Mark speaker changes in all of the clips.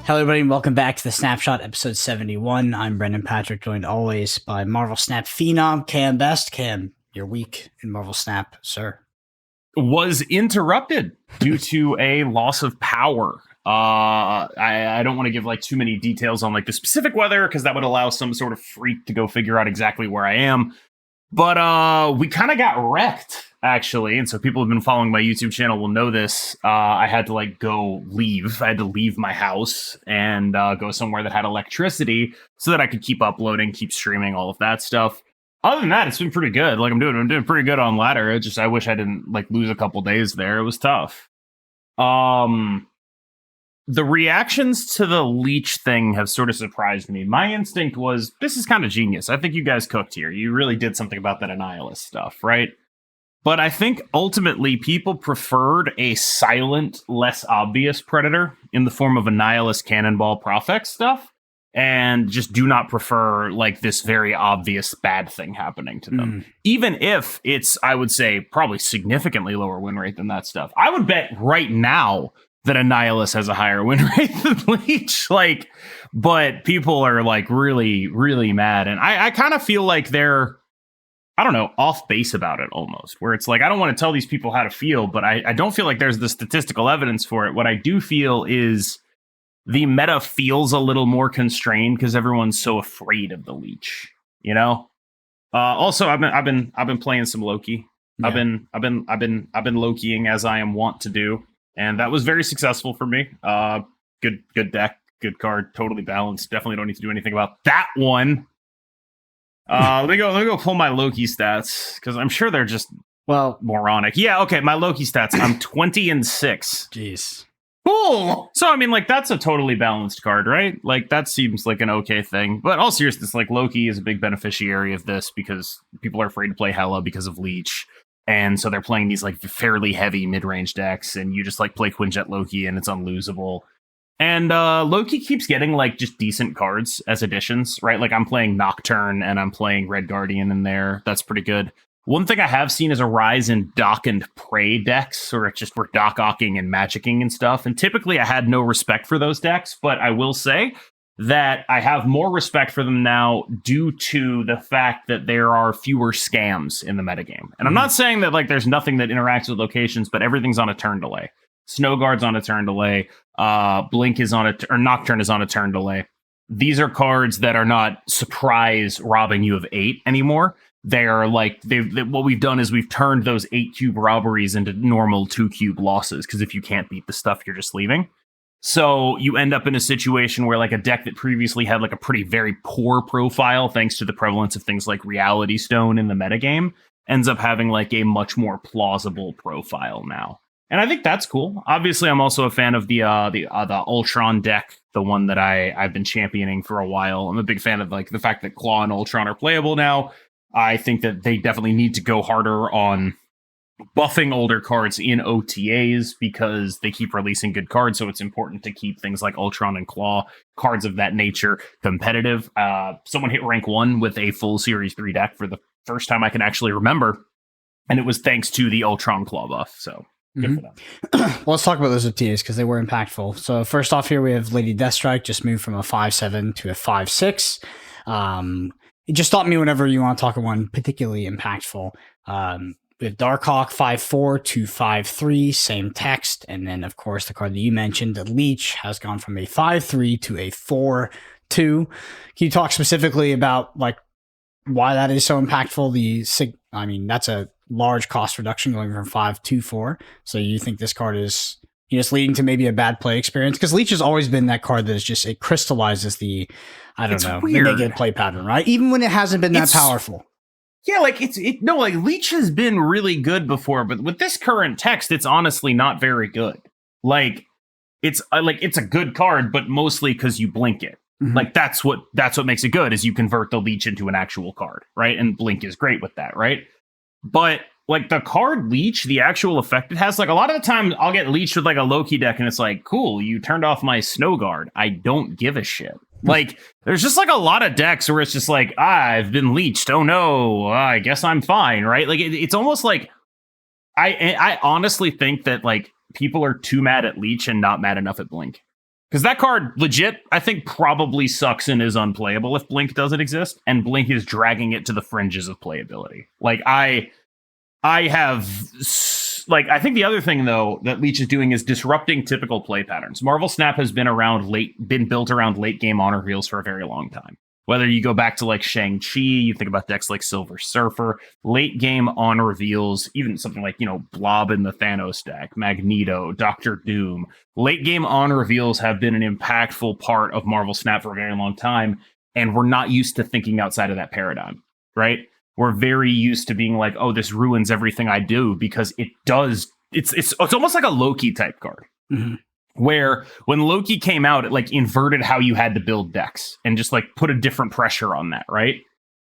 Speaker 1: Hello, everybody, and welcome back to the Snapshot, episode 71. I'm Brendan Patrick, joined always by Marvel Snap phenom Cam Best. Cam, your week in Marvel Snap, sir.
Speaker 2: Was interrupted due to a loss of power. I don't want to give like too many details on like the specific weather because that would allow some sort of freak to go figure out exactly where I am. But we kind of got wrecked, actually. And so people who've been following my YouTube channel will know this. I had to leave. I had to leave my house and go somewhere that had electricity so that I could keep uploading, keep streaming, all of that stuff. Other than that, it's been pretty good. I'm doing pretty good on ladder. It's just I wish I didn't lose a couple days there. It was tough. The reactions to the leech thing have sort of surprised me. My instinct was, this is kind of genius. I think you guys cooked here. You really did something about that Annihilus stuff, right? But I think ultimately people preferred a silent, less obvious predator in the form of Annihilus Cannonball Profex stuff, and just do not prefer this very obvious bad thing happening to them. Even if it's, I would say, probably significantly lower win rate than that stuff. I would bet right now that Annihilus has a higher win rate than Leech. But people are really, really mad. And I kind of feel like they're, I don't know, off base about it almost, where it's I don't want to tell these people how to feel, but I don't feel like there's the statistical evidence for it. What I do feel is the meta feels a little more constrained because everyone's so afraid of the Leech, you know? Also, I've been playing some Loki. Yeah. I've been Lokiing as I am wont to do. And that was very successful for me. Good deck, good card, totally balanced. Definitely don't need to do anything about that one. Let me go pull my Loki stats because I'm sure they're just moronic. Yeah, okay, my Loki stats. I'm 20-6.
Speaker 1: Jeez.
Speaker 2: Cool. So I mean, that's a totally balanced card, right? That seems like an okay thing. But all seriousness, Loki is a big beneficiary of this because people are afraid to play Hela because of Leech. And so they're playing these fairly heavy mid-range decks, and you just play Quinjet Loki, and it's unlosable. And Loki keeps getting just decent cards as additions, right? I'm playing Nocturne, and I'm playing Red Guardian in there. That's pretty good. One thing I have seen is a rise in Dock and Prey decks, or just we're Dock-ocking and Magicking and stuff. And typically I had no respect for those decks, but I will say that I have more respect for them now due to the fact that there are fewer scams in the metagame. And I'm not saying that there's nothing that interacts with locations, but everything's on a turn delay. Snowguard's on a turn delay. Blink is or Nocturne is on a turn delay. These are cards that are not surprise robbing you of 8 anymore. They are what we've done is we've turned those 8-cube robberies into normal 2-cube losses. Because if you can't beat the stuff, you're just leaving. So you end up in a situation where a deck that previously had a pretty very poor profile, thanks to the prevalence of things like Reality Stone in the metagame, ends up having a much more plausible profile now. And I think that's cool. Obviously, I'm also a fan of the Ultron deck, the one that I've been championing for a while. I'm a big fan of the fact that Claw and Ultron are playable now. I think that they definitely need to go harder on buffing older cards in OTAs because they keep releasing good cards, so it's important to keep things like Ultron and Claw, cards of that nature, competitive. Someone hit rank 1 with a full Series 3 deck for the first time I can actually remember, and it was thanks to the Ultron Claw buff, so good for them.
Speaker 1: Well, let's talk about those OTAs because they were impactful. So first off here, we have Lady Deathstrike just moved from a 5/7 to a 5/6. It just taught me whenever you want to talk of one particularly impactful. We have Darkhawk 5/4 to 5/3, same text. And then, of course, the card that you mentioned, the Leech, has gone from a 5/3 to a 4/2. Can you talk specifically about why that is so impactful? That's a large cost reduction going from 5 to 4. So you think this card is just leading to maybe a bad play experience? Because Leech has always been that card that is just, it crystallizes the negative play pattern, right? Even when it hasn't been that powerful.
Speaker 2: Yeah, Leech has been really good before, but with this current text, it's honestly not very good. It's a good card, but mostly because you blink it. Mm-hmm. That's what makes it good, is you convert the Leech into an actual card, right? And Blink is great with that, right? But the card Leech, the actual effect it has, a lot of the time I'll get Leeched with a Loki deck, and it's cool, you turned off my Snowguard. I don't give a shit. There's just a lot of decks where it's just I've been leeched. Oh no, I guess I'm fine, right? It's almost I honestly think that people are too mad at Leech and not mad enough at Blink. Because that card, legit, I think probably sucks and is unplayable if Blink doesn't exist, and Blink is dragging it to the fringes of playability. Like, I think the other thing, though, that Leech is doing is disrupting typical play patterns. Marvel Snap has been built around late game honor reels for a very long time. Whether you go back to like Shang-Chi, you think about decks like Silver Surfer, late game honor reveals, even something like, Blob in the Thanos deck, Magneto, Doctor Doom. Late game honor reveals have been an impactful part of Marvel Snap for a very long time, and we're not used to thinking outside of that paradigm, right? We're very used to being like, oh, this ruins everything I do, because it does. It's almost like a Loki type card. Mm-hmm. Where when Loki came out, it like inverted how you had to build decks and just like put a different pressure on that, right?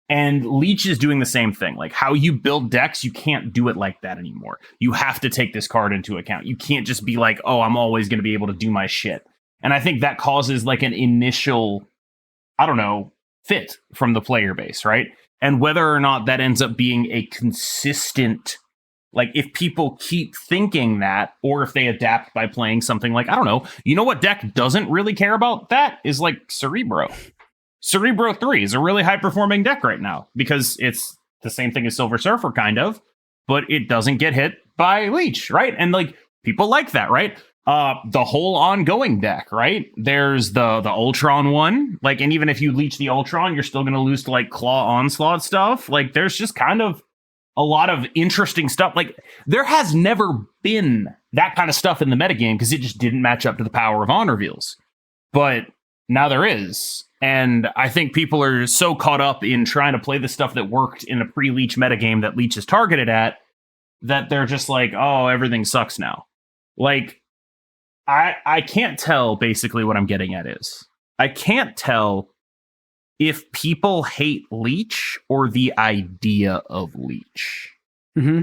Speaker 2: And Leech is doing the same thing. Like how you build decks, you can't do it like that anymore. You have to take this card into account. You can't just be like, oh, I'm always going to be able to do my shit. And I think that causes like an initial, fit from the player base, right? And whether or not that ends up being a consistent, like if people keep thinking that, or if they adapt by playing something like, what deck doesn't really care about that is like Cerebro. Cerebro 3 is a really high performing deck right now because it's the same thing as Silver Surfer kind of, but it doesn't get hit by Leech, right? And like people like that, right? The whole ongoing deck, right? There's the Ultron one, like, and even if you leech the Ultron, you're still going to lose to like Claw Onslaught stuff. Like there's just kind of a lot of interesting stuff. Like there has never been that kind of stuff in the metagame because it just didn't match up to the power of honor reveals. But now there is. And I think people are so caught up in trying to play the stuff that worked in a pre-Leech metagame that Leech is targeted at that they're just like, oh, everything sucks now. Like, I can't tell basically what I'm getting at is. I can't tell if people hate Leech or the idea of Leech.
Speaker 1: Mm-hmm.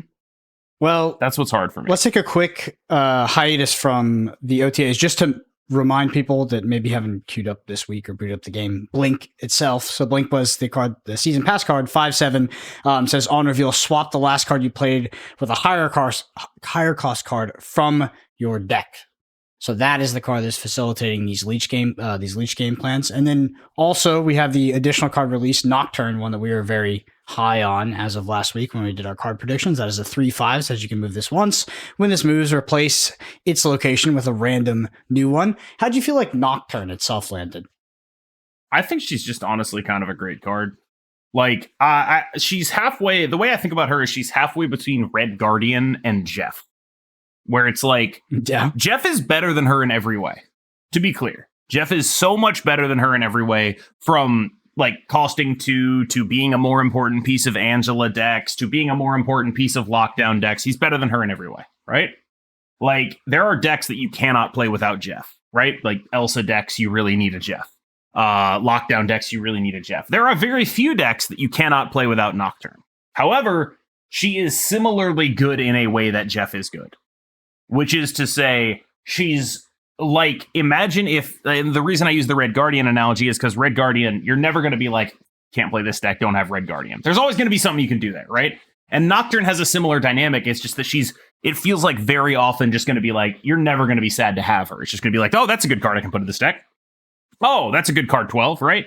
Speaker 1: Well,
Speaker 2: that's what's hard for me.
Speaker 1: Let's take a quick hiatus from the OTAs just to remind people that maybe haven't queued up this week or booted up the game. Blink itself. So Blink was the card, the season pass card, 5/7, says on reveal, swap the last card you played with a higher cost card from your deck. So that is the card that's facilitating these leech game plans. And then also we have the additional card release, Nocturne, one that we were very high on as of last week when we did our card predictions. That is a 3/5, says you can move this once. When this moves, replace its location with a random new one. How'd you feel like Nocturne itself landed?
Speaker 2: I think she's just honestly kind of a great card. Like, she's halfway. The way I think about her is she's halfway between Red Guardian and Jeff. Where it's like, yeah. Jeff is better than her in every way. To be clear, Jeff is so much better than her in every way, from like costing 2 to being a more important piece of Angela decks to being a more important piece of lockdown decks. He's better than her in every way, right? Like there are decks that you cannot play without Jeff, right? Like Elsa decks, you really need a Jeff. Lockdown decks, you really need a Jeff. There are very few decks that you cannot play without Nocturne. However, she is similarly good in a way that Jeff is good. Which is to say, she's like, imagine if, and the reason I use the Red Guardian analogy is because Red Guardian, you're never going to be like, can't play this deck, don't have Red Guardian. There's always going to be something you can do there, right? And Nocturne has a similar dynamic. It's just that it feels like very often just going to be like, you're never going to be sad to have her. It's just going to be like, oh, that's a good card I can put in this deck. Oh, that's a good card 12, right?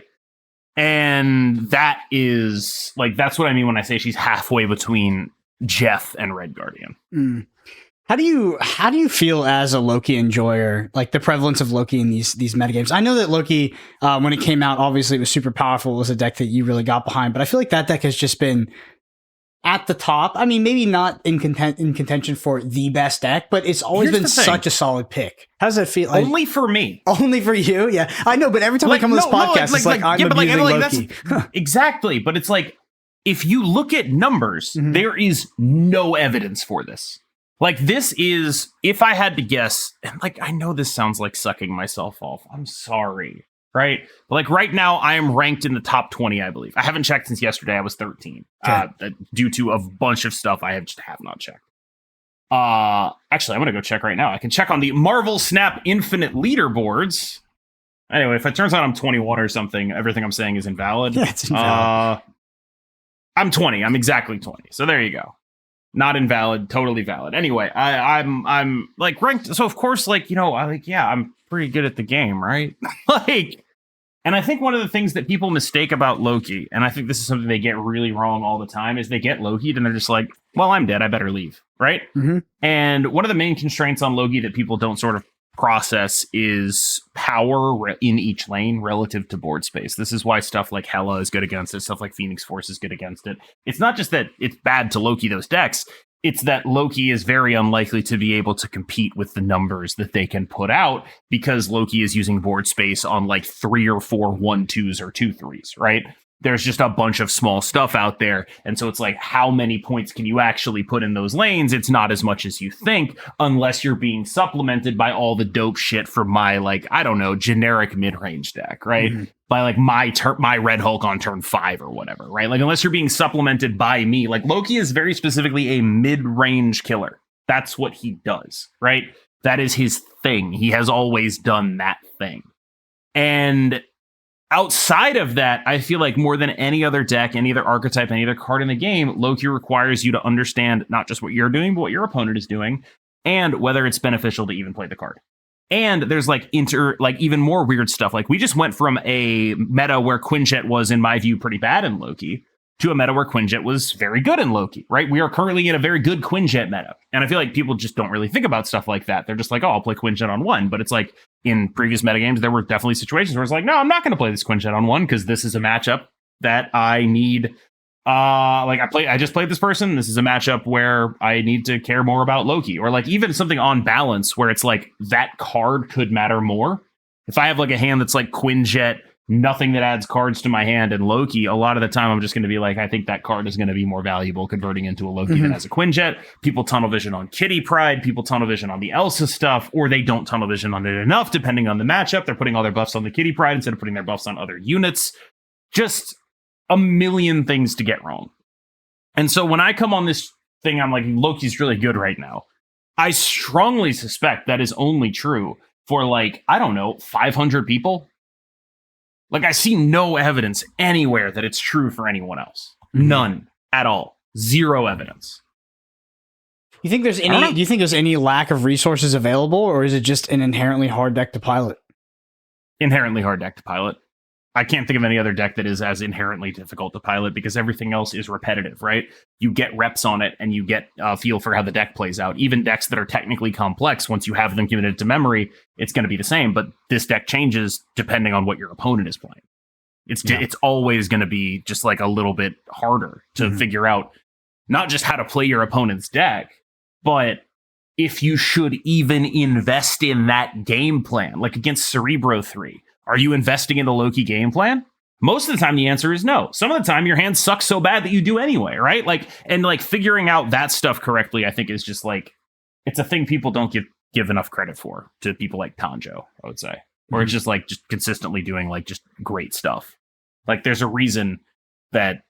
Speaker 2: And that is, like, that's what I mean when I say she's halfway between Jeff and Red Guardian.
Speaker 1: Mm. How do you feel as a Loki enjoyer, like the prevalence of Loki in these metagames? I know that Loki, when it came out, obviously it was super powerful. It was a deck that you really got behind, but I feel like that deck has just been at the top. I mean, maybe not in contention for the best deck, but it's always been such a solid pick. How does that feel? Like,
Speaker 2: only for me.
Speaker 1: Only for you? Yeah, I know, but every time I come on this podcast, it's like I'm abusing Loki.
Speaker 2: Exactly, but it's like, if you look at numbers, there is no evidence for this. Like, this is, if I had to guess, and like, I know this sounds like sucking myself off. I'm sorry, right? But like, right now, I am ranked in the top 20, I believe. I haven't checked since yesterday. I was 13. Okay. Due to a bunch of stuff I have not checked. Actually, I'm going to go check right now. I can check on the Marvel Snap Infinite leaderboards. Anyway, if it turns out I'm 21 or something, everything I'm saying is invalid.
Speaker 1: Yeah, it's invalid.
Speaker 2: I'm 20. I'm exactly 20. So there you go. Not invalid, totally valid. Anyway, I'm like ranked. So of course, like, I'm pretty good at the game, right? Like, and I think one of the things that people mistake about Loki, and I think this is something they get really wrong all the time, is they get Loki'd and they're just like, well, I'm dead, I better leave, right?
Speaker 1: Mm-hmm.
Speaker 2: And one of the main constraints on Loki that people don't sort of process is power in each lane relative to board space. This is why stuff like Hela is good against it, stuff like Phoenix Force is good against it. It's not just that it's bad to Loki those decks, it's that Loki is very unlikely to be able to compete with the numbers that they can put out because Loki is using board space on like 3 or 4 1/2s or 2/3s, right? There's just a bunch of small stuff out there. And so it's like, how many points can you actually put in those lanes? It's not as much as you think, unless you're being supplemented by all the dope shit from my, like, I don't know, generic mid-range deck, right? Mm-hmm. By like my Red Hulk on turn 5 or whatever, right? Like, unless you're being supplemented by me, like Loki is very specifically a mid-range killer. That's what he does, right? That is his thing. He has always done that thing. And outside of that, I feel like more than any other deck, any other archetype, any other card in the game, Loki requires you to understand not just what you're doing, but what your opponent is doing, and whether it's beneficial to even play the card. And there's like even more weird stuff. Like, we just went from a meta where Quinjet was, in my view, pretty bad in Loki, to a meta where Quinjet was very good in Loki, right? We are currently in a very good Quinjet meta. And I feel like people just don't really think about stuff like that. They're just like, oh, I'll play Quinjet on 1. But it's like, in previous metagames, there were definitely situations where it's like, no, I'm not going to play this Quinjet on 1 because this is a matchup that I need. I just played this person. This is a matchup where I need to care more about Loki, or like even something on balance where it's like that card could matter more. If I have like a hand that's like Quinjet, nothing that adds cards to my hand, and Loki, a lot of the time I'm just going to be like, I think that card is going to be more valuable converting into a Loki than as a Quinjet. People tunnel vision on Kitty Pryde, people tunnel vision on the Elsa stuff, or they don't tunnel vision on it enough, depending on the matchup. They're putting all their buffs on the Kitty Pryde instead of putting their buffs on other units. Just a million things to get wrong. And so when I come on this thing, I'm like, Loki's really good right now. I strongly suspect that is only true for like, I don't know, 500 people. Like, I see no evidence anywhere that it's true for anyone else. None at all. Zero evidence.
Speaker 1: Do you think there's any lack of resources available, or is it just an inherently hard deck to pilot?
Speaker 2: Inherently hard deck to pilot. I can't think of any other deck that is as inherently difficult to pilot, because everything else is repetitive, right? You get reps on it and you get a feel for how the deck plays out. Even decks that are technically complex, once you have them committed to memory, it's going to be the same. But this deck changes depending on what your opponent is playing. It's always going to be just like a little bit harder to figure out not just how to play your opponent's deck, but if you should even invest in that game plan. Like against Cerebro 3. Are you investing in the Loki game plan? Most of the time, the answer is no. Some of the time, your hand sucks so bad that you do anyway, right? Like, and like figuring out that stuff correctly, I think is just like, it's a thing people don't give enough credit for to people like Tanjo, I would say. Or it's just like just consistently doing like just great stuff. Like, there's a reason that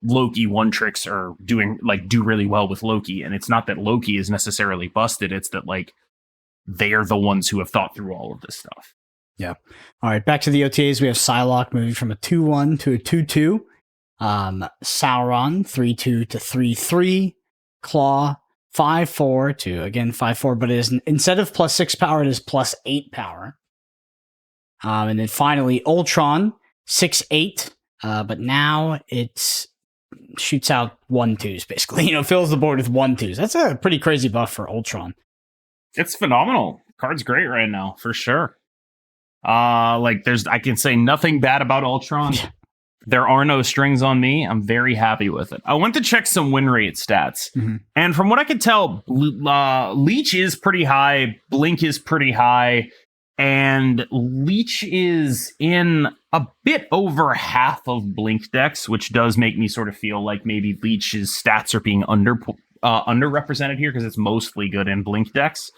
Speaker 2: Loki one tricks are do really well with Loki, and it's not that Loki is necessarily busted. It's that like they are the ones who have thought through all of this stuff.
Speaker 1: Yeah. All right. Back to the OTAs. We have Psylocke moving from a 2/1 to a 2/2. Sauron 3/2 to 3/3. Claw 5/4 to again 5/4, but it is instead of +6 power, it is +8 power. And then finally Ultron 6/8, but now it shoots out 1/2s basically. Fills the board with 1/2s. That's a pretty crazy buff for Ultron.
Speaker 2: It's phenomenal. Card's great right now for sure. I can say nothing bad about Ultron. There are no strings on me. I'm very happy with it. I went to check some win rate stats, and from what I could tell, Leech is pretty high, Blink is pretty high, and Leech is in a bit over half of Blink decks, which does make me sort of feel like maybe Leech's stats are being underrepresented here because it's mostly good in Blink decks.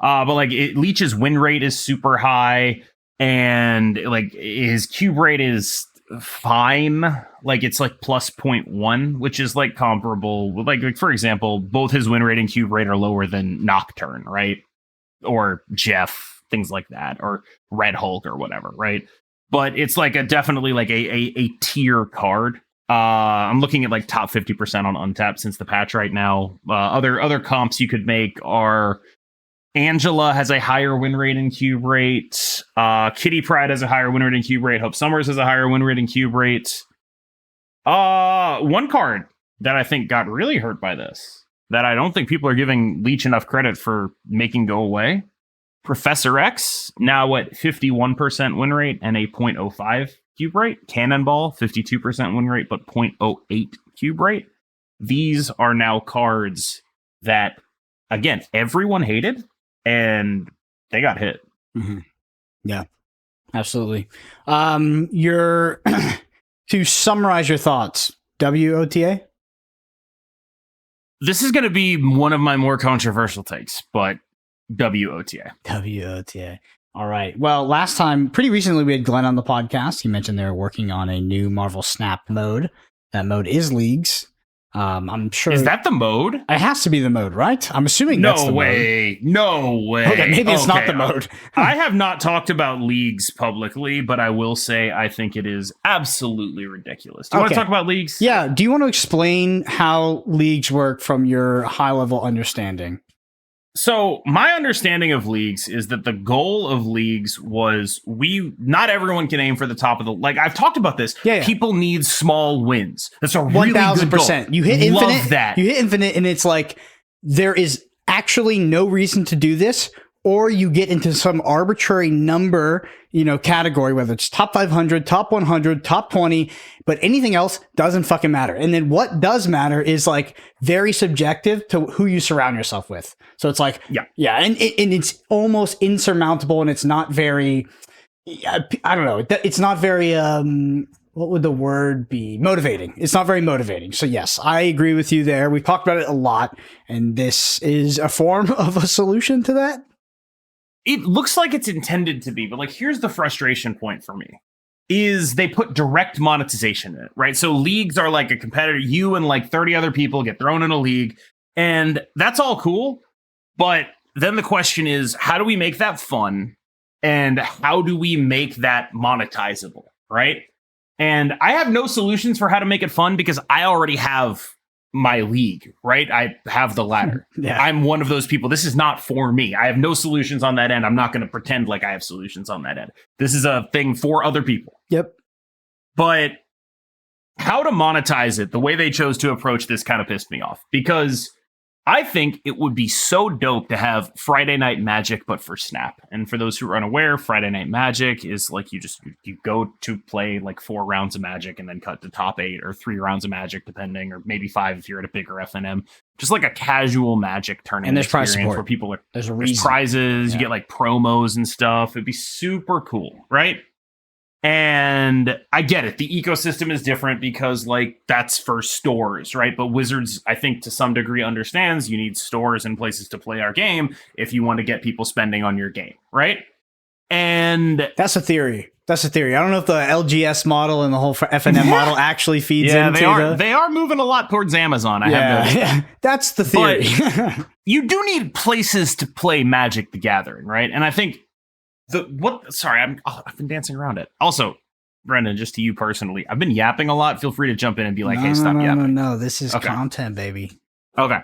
Speaker 2: But like Leech's win rate is super high, and like his cube rate is fine. Like it's like +0.1, which is like comparable with like for example, both his win rate and cube rate are lower than Nocturne, right? Or Jeff, things like that, or Red Hulk or whatever, right? But it's like definitely like a tier card. I'm looking at like top 50% on Untapped since the patch right now. Other comps you could make are Angela has a higher win rate in cube rate. Kitty Pride has a higher win rate in cube rate. Hope Summers has a higher win rate in cube rate. One card that I think got really hurt by this, that I don't think people are giving Leech enough credit for making go away. Professor X, now at 51% win rate and a 0.05 cube rate. Cannonball, 52% win rate, but 0.08 cube rate. These are now cards that, again, everyone hated, and they got hit.
Speaker 1: Mm-hmm. Yeah, absolutely. To summarize your thoughts, WOTA?
Speaker 2: This is going to be one of my more controversial takes, but WOTA.
Speaker 1: WOTA. All right. Well, last time, pretty recently, we had Glenn on the podcast. He mentioned they're working on a new Marvel Snap mode. That mode is Leagues. I'm sure.
Speaker 2: Is that the mode?
Speaker 1: It has to be the mode, right? I'm assuming that's the
Speaker 2: mode. No way.
Speaker 1: Okay, maybe it's not the mode.
Speaker 2: I have not talked about Leagues publicly, but I will say I think it is absolutely ridiculous. Do you want to talk about Leagues?
Speaker 1: Yeah. Do you want to explain how Leagues work from your high-level understanding?
Speaker 2: So my understanding of Leagues is that the goal of Leagues was not everyone can aim for the top of the, like I've talked about this. Yeah. People need small wins. That's a really
Speaker 1: 1,000%. You hit infinite. Love that. You hit infinite, and it's like there is actually no reason to do this, or you get into some arbitrary number, category, whether it's top 500, top 100, top 20, but anything else doesn't fucking matter. And then what does matter is like very subjective to who you surround yourself with. So it's like, yeah. And it's almost insurmountable, and it's not very, I don't know. It's not very, what would the word be? Motivating. It's not very motivating. So yes, I agree with you there. We've talked about it a lot, and this is a form of a solution to that.
Speaker 2: It looks like it's intended to be, but like, here's the frustration point for me is they put direct monetization in it, right? So leagues are like a competitor. You and like 30 other people get thrown in a league, and that's all cool. But then the question is, how do we make that fun? And how do we make that monetizable, right? And I have no solutions for how to make it fun because I already have my league, right? I have the ladder. Yeah. I'm one of those people. This is not for me. I have no solutions on that end. I'm not going to pretend like I have solutions on that end. This is a thing for other people.
Speaker 1: Yep.
Speaker 2: But how to monetize it, the way they chose to approach this kind of pissed me off, because I think it would be so dope to have Friday Night Magic, but for Snap. And for those who are unaware, Friday Night Magic is like you go to play like 4 rounds of Magic and then cut to top 8 or 3 rounds of Magic, depending, or maybe 5 if you're at a bigger FNM. Just like a casual Magic tournament.
Speaker 1: And there's prize support.
Speaker 2: Where people are,
Speaker 1: there's
Speaker 2: prizes, you get like promos and stuff. It'd be super cool, right? And I get it. The ecosystem is different because like that's for stores, right? But Wizards, I think to some degree understands you need stores and places to play our game if you want to get people spending on your game, right? And
Speaker 1: that's a theory. I don't know if the LGS model and the whole FNM model actually feeds into
Speaker 2: they are moving a lot towards Amazon. I have noticed.
Speaker 1: Yeah, that's the theory.
Speaker 2: You do need places to play Magic the Gathering, right? And I think I've been dancing around it. Also, Brendan, just to you personally, I've been yapping a lot. Feel free to jump in and be like, hey, stop yapping.
Speaker 1: No, this is content, baby.
Speaker 2: Okay.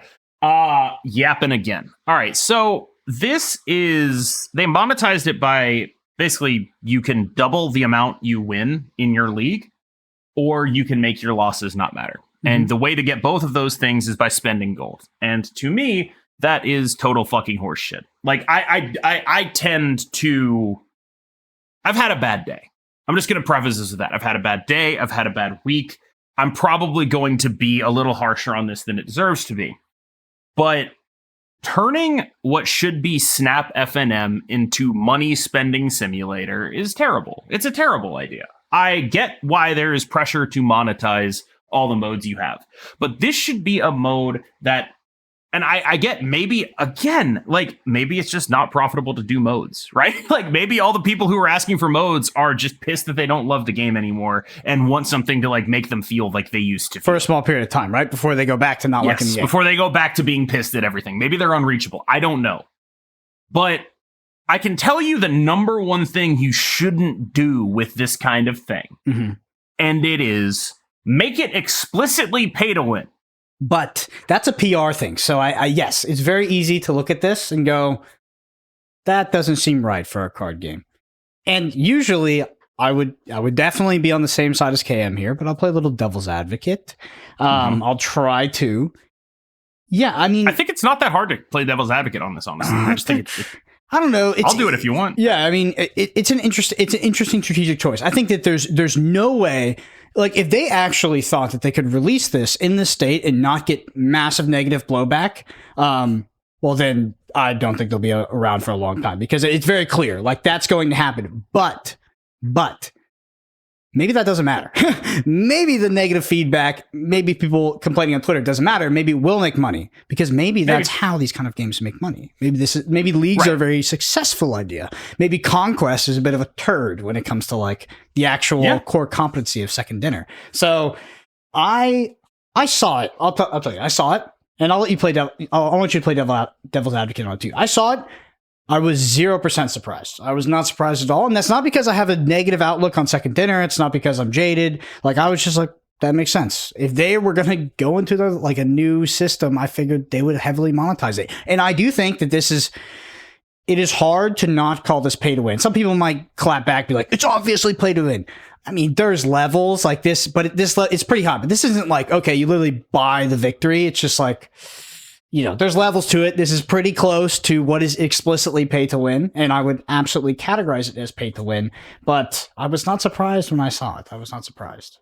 Speaker 2: Yapping again. All right. So they monetized it by basically you can double the amount you win in your league, or you can make your losses not matter. Mm-hmm. And the way to get both of those things is by spending gold. And to me, that is total fucking horse shit. Like I tend to, I've had a bad day. I'm just going to preface this with that. I've had a bad day. I've had a bad week. I'm probably going to be a little harsher on this than it deserves to be. But turning what should be Snap FNM into money spending simulator is terrible. It's a terrible idea. I get why there is pressure to monetize all the modes you have. But this should be a mode that, and I get maybe, again, like maybe it's just not profitable to do modes, right? Like maybe all the people who are asking for modes are just pissed that they don't love the game anymore and want something to like make them feel like they used to.
Speaker 1: For a small period of time, right? Before they go back to not liking the game.
Speaker 2: Before they go back to being pissed at everything. Maybe they're unreachable. I don't know. But I can tell you the number one thing you shouldn't do with this kind of thing.
Speaker 1: Mm-hmm.
Speaker 2: And it is make it explicitly pay to win.
Speaker 1: But that's a PR thing. So yes, it's very easy to look at this and go, That doesn't seem right for a card game. And usually I would definitely be on the same side as KM here, but I'll play a little devil's advocate. I'll try to. Yeah, I mean,
Speaker 2: I think it's not that hard to play devil's advocate on this, honestly. I just think
Speaker 1: I don't know.
Speaker 2: I'll do it if you want.
Speaker 1: Yeah, I mean, it's an interesting strategic choice. I think that there's no way, like, if they actually thought that they could release this in this state and not get massive negative blowback, well, then I don't think they'll be around for a long time, because it's very clear, like, that's going to happen. But maybe that doesn't matter. Maybe the negative feedback, maybe people complaining on Twitter doesn't matter. Maybe we'll make money, because maybe that's how these kind of games make money. Maybe leagues are a very successful idea. Maybe Conquest is a bit of a turd when it comes to, like, the actual core competency of Second Dinner. So I saw it. I'll tell you, I saw it, and I'll let you play. I want you to play devil's advocate on it too. I saw it. I was 0% surprised. I was not surprised at all. And that's not because I have a negative outlook on Second Dinner. It's not because I'm jaded. Like, I was just like, that makes sense. If they were going to go into a new system, I figured they would heavily monetize it. And I do think that it is hard to not call this pay to win. Some people might clap back, be like, it's obviously pay to win. I mean, there's levels like this, but it's pretty hot. But this isn't like, okay, you literally buy the victory. It's just like, there's levels to it. This is pretty close to what is explicitly pay to win, and I would absolutely categorize it as pay to win. But I was not surprised when I saw it. I was not surprised.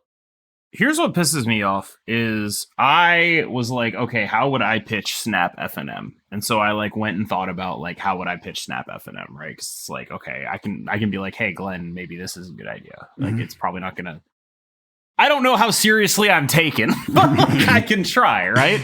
Speaker 2: Here's what pisses me off is I was like, okay, how would I pitch Snap FNM? And so I went and thought about how would I pitch Snap FNM, right? Because it's like, okay, I can be like, hey, Glenn, maybe this is a good idea. It's probably not gonna. I don't know how seriously I'm taken, but I can try, right?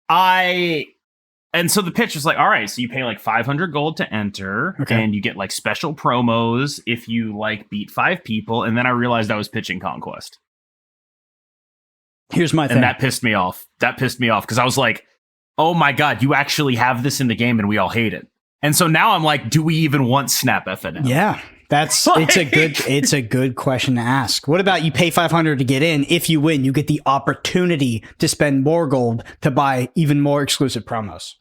Speaker 2: And so the pitch was like, all right, so you pay 500 gold to enter, and you get special promos if you beat 5 people. And then I realized I was pitching Conquest.
Speaker 1: Here's my thing.
Speaker 2: And that pissed me off. Because I was like, oh my God, you actually have this in the game and we all hate it. And so now I'm like, do we even want Snap FNM?
Speaker 1: Yeah. It's a good question to ask. What about you pay 500 to get in? If you win, you get the opportunity to spend more gold to buy even more exclusive promos.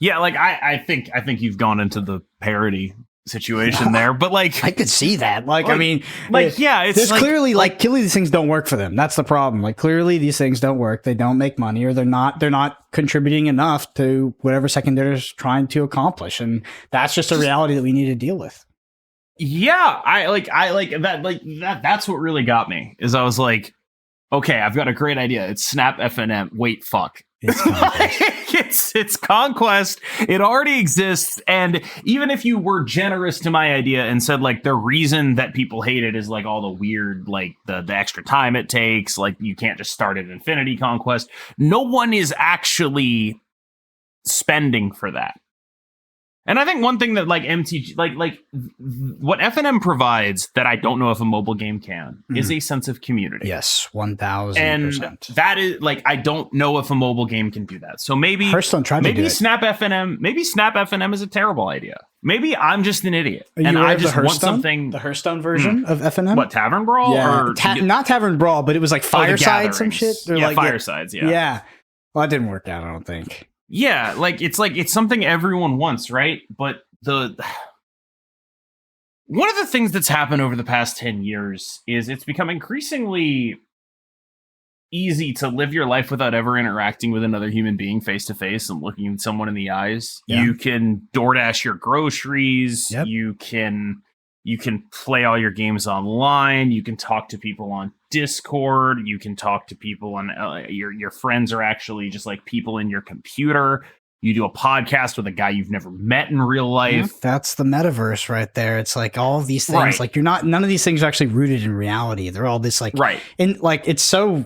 Speaker 2: Yeah, I think you've gone into the parody situation there, but I
Speaker 1: could see that. I mean,
Speaker 2: it's
Speaker 1: clearly clearly these things don't work for them. That's the problem. Clearly these things don't work. They don't make money, or they're not contributing enough to whatever Second Dinner is trying to accomplish, and that's just a reality that we need to deal with.
Speaker 2: Yeah, I like that. That's what really got me. Is I was like, okay, I've got a great idea. It's Snap FNM. Wait, fuck. It's Conquest. It already exists. And even if you were generous to my idea and said the reason that people hate it is all the weird, the extra time it takes, you can't just start at Infinity Conquest. No one is actually spending for that. And I think one thing that MTG, what FNM provides that I don't know if a mobile game can is a sense of community.
Speaker 1: Yes, 1,000%.
Speaker 2: And that is I don't know if a mobile game can do that. So maybe Snap FNM is a terrible idea. Maybe I'm just an idiot and I just want something.
Speaker 1: The Hearthstone version of FNM.
Speaker 2: What, Tavern Brawl?
Speaker 1: Yeah,
Speaker 2: or
Speaker 1: not Tavern Brawl, but it was Fireside, some shit.
Speaker 2: Firesides. Yeah.
Speaker 1: Yeah. Well, that didn't work out, I don't think.
Speaker 2: Yeah, it's something everyone wants, right? But one of the things that's happened over the past 10 years is it's become increasingly easy to live your life without ever interacting with another human being face to face and looking someone in the eyes. Yeah. You can DoorDash your groceries. Yep. You can play all your games online. You can talk to people on Discord. You can talk to people on your friends are actually just people in your computer. You do a podcast with a guy you've never met in real life.
Speaker 1: Yeah, that's the metaverse right there. It's all of these things. Right. None of these things are actually rooted in reality. They're all this
Speaker 2: right.
Speaker 1: And it's so,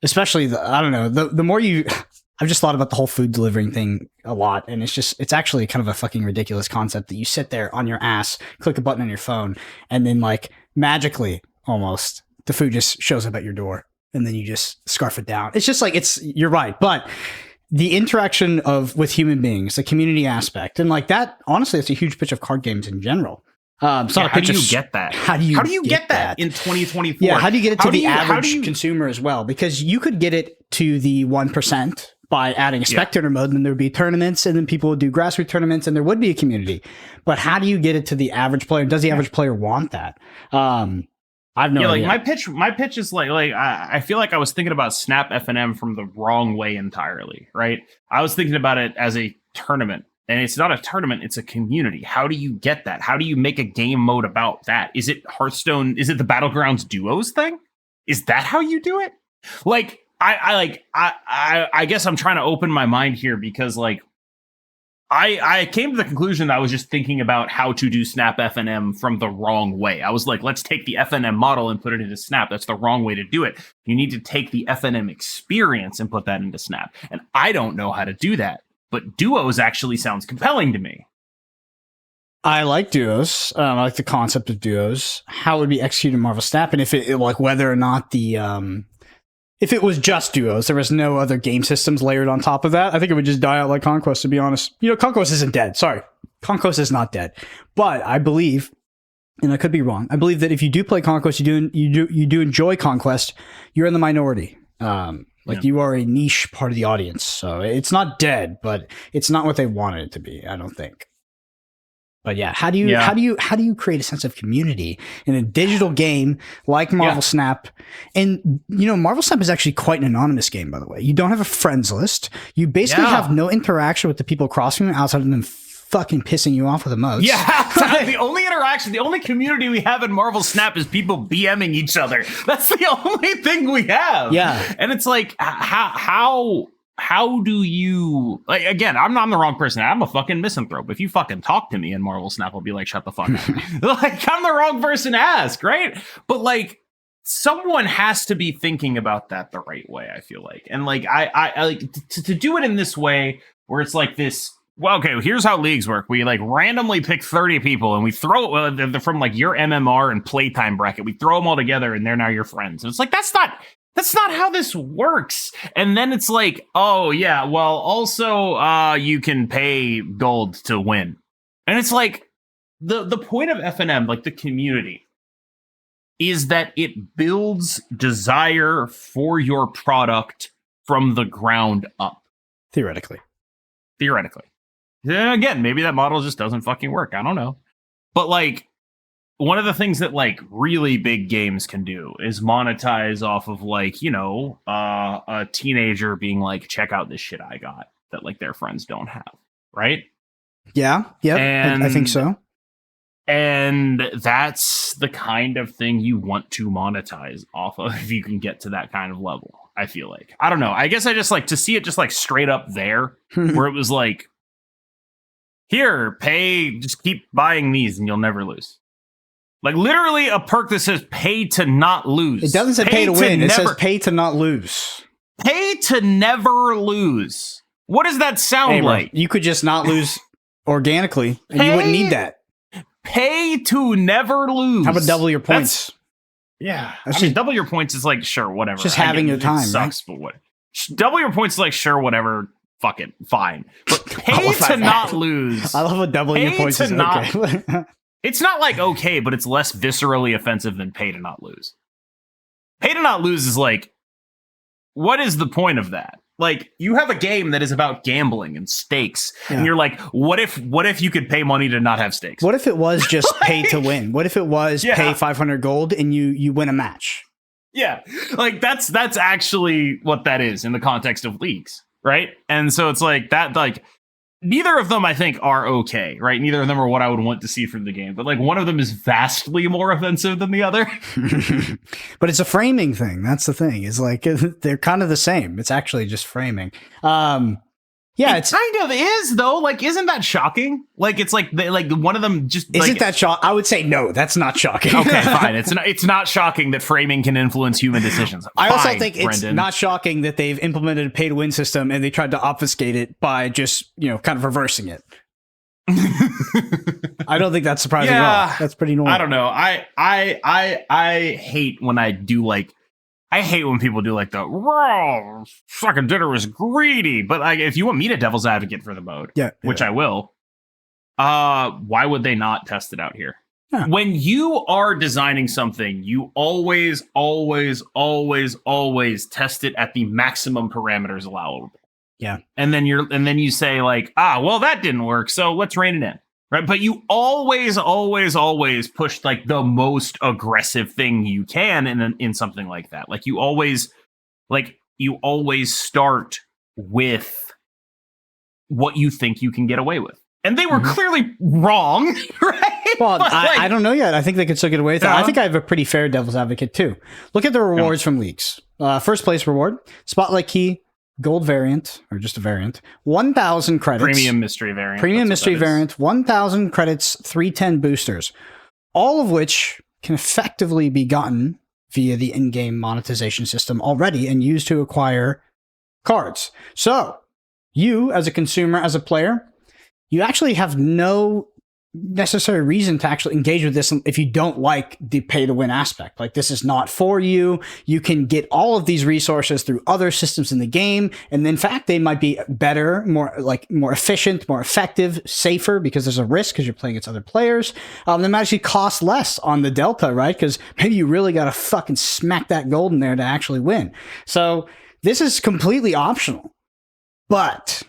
Speaker 1: especially I don't know, the more you. I've just thought about the whole food delivering thing a lot, and it's actually kind of a fucking ridiculous concept that you sit there on your ass, click a button on your phone, and then magically almost the food just shows up at your door, and then you just scarf it down. It's just you're right, but the interaction with human beings, the community aspect, and that, honestly, it's a huge pitch of card games in general.
Speaker 2: How do you get that?
Speaker 1: How do you get that
Speaker 2: in 2024?
Speaker 1: Yeah, how do you get it to the average consumer as well? Because you could get it to the 1%. by adding a spectator mode, then there would be tournaments, and then people would do grassroots tournaments, and there would be a community. But how do you get it to the average player? Does the average player want that? I've no idea.
Speaker 2: My pitch is like I feel like I was thinking about Snap FNM from the wrong way entirely, right? I was thinking about it as a tournament, and it's not a tournament, it's a community. How do you get that? How do you make a game mode about that? Is it Hearthstone? Is it the Battlegrounds duos thing? Is that how you do it? Like, I guess I'm trying to open my mind here because like I came to the conclusion that I was just thinking about how to do Snap FNM from the wrong way. I was like, let's take the FNM model and put it into Snap. That's the wrong way to do it. You need to take the FNM experience and put that into Snap. And I don't know how to do that. But duos actually sounds compelling to me.
Speaker 1: I like duos. I like the concept of duos. How it would be executed in Marvel Snap, and if it like whether or not the if it was just duos, there was no other game systems layered on top of that, I think it would just die out like Conquest, to be honest. You know, Conquest isn't dead. Sorry. Conquest is not dead. But I believe, and I could be wrong, I believe that if you do play Conquest, you do enjoy Conquest, you're in the minority. You are a niche part of the audience. So it's not dead, but it's not what they wanted it to be, I don't think. But yeah, how do you create a sense of community in a digital game like Marvel Snap? And you know, Marvel Snap is actually quite an anonymous game, by the way. You don't have a friends list. You basically have no interaction with the people across from you outside of them fucking pissing you off with emotes.
Speaker 2: Yeah, the only interaction, the only community we have in Marvel Snap is people BMing each other. That's the only thing we have.
Speaker 1: Yeah,
Speaker 2: and it's like how do you, like, again, I'm not the wrong person. I'm a fucking misanthrope. If you fucking talk to me in Marvel Snap, I'll be like, shut the fuck up. Like, I'm the wrong person to ask, right? But like, someone has to be thinking about that the right way, I feel like. And like, I like to do it in this way where it's like this, well, okay, here's how leagues work. We like randomly pick 30 people and we throw they're from like your MMR and playtime bracket. We throw them all together and they're now your friends. And it's like, that's not how this works. And then it's like, oh yeah, well, also you can pay gold to win. And it's like the point of FNM, like the community, is that it builds desire for your product from the ground up.
Speaker 1: Theoretically.
Speaker 2: Then again, maybe that model just doesn't fucking work. I don't know. But like, one of the things that like really big games can do is monetize off of like, you know, a teenager being like, check out this shit I got that like their friends don't have. Right.
Speaker 1: Yeah. I think so.
Speaker 2: And that's the kind of thing you want to monetize off of if you can get to that kind of level. I feel like, I don't know. I guess I just like to see it just like straight up there where it was like, here, pay, just keep buying these and you'll never lose. Like literally a perk that says pay to not lose.
Speaker 1: It doesn't say pay to win. It says pay to not lose.
Speaker 2: Pay to never lose. What does that sound like?
Speaker 1: You could just not lose organically and you wouldn't need that.
Speaker 2: Pay to never lose.
Speaker 1: How about double your points?
Speaker 2: Double your points is like, sure, whatever.
Speaker 1: Just having your time.
Speaker 2: Sucks, right? But what? Double your points is like, sure, whatever. Fuck it, fine. But pay to not lose.
Speaker 1: I love what double your points is okay.
Speaker 2: It's not like okay, but it's less viscerally offensive than pay to not lose. Pay to not lose is like, what is the point of that? Like, you have a game that is about gambling and stakes, and you're like, what if you could pay money to not have stakes?
Speaker 1: What if it was just pay to win? What if it was pay 500 gold and you win a match?
Speaker 2: Yeah, like that's actually what that is in the context of leagues. Right. And so it's like that, like neither of them, I think, are OK. Right. Neither of them are what I would want to see from the game. But like one of them is vastly more offensive than the other.
Speaker 1: But it's a framing thing. That's the thing. Is like they're kind of the same. It's actually just framing. Yeah,
Speaker 2: it kind of is, though. Like, isn't that shocking? Like, it's like one of them just
Speaker 1: isn't that shocking? I would say no. That's not shocking.
Speaker 2: Okay, fine. It's not shocking that framing can influence human decisions.
Speaker 1: I also think it's not shocking that they've implemented a pay to win system and they tried to obfuscate it by just kind of reversing it. I don't think that's surprising at all. That's pretty normal.
Speaker 2: I don't know. I hate when I do like. I hate when people do like the raw fucking dinner was greedy, but like if you want me to devil's advocate for the mode, which I will, why would they not test it out here? Yeah. When you are designing something, you always test it at the maximum parameters allowable.
Speaker 1: Yeah.
Speaker 2: And then you say like, well, that didn't work, so let's rein it in. Right. But you always push like the most aggressive thing you can in something like that. Like you always start with what you think you can get away with. And they were clearly wrong, right?
Speaker 1: Well, I don't know yet. I think they could still get away with it. I think I have a pretty fair devil's advocate, too. Look at the rewards from leagues. First place reward, Spotlight Key, Gold variant, or just a variant, 1,000 credits.
Speaker 2: Premium mystery variant.
Speaker 1: Premium mystery variant, 1,000 credits, 310 boosters. All of which can effectively be gotten via the in-game monetization system already and used to acquire cards. So, you, as a consumer, as a player, you actually have no necessary reason to actually engage with this if you don't like the pay to win aspect. Like, this is not for you. You can get all of these resources through other systems in the game, and in fact they might be better, more efficient, more effective, safer, because there's a risk because you're playing against other players. They might actually cost less on the delta, right? Because maybe you really got to fucking smack that gold in there to actually win. So this is completely optional, but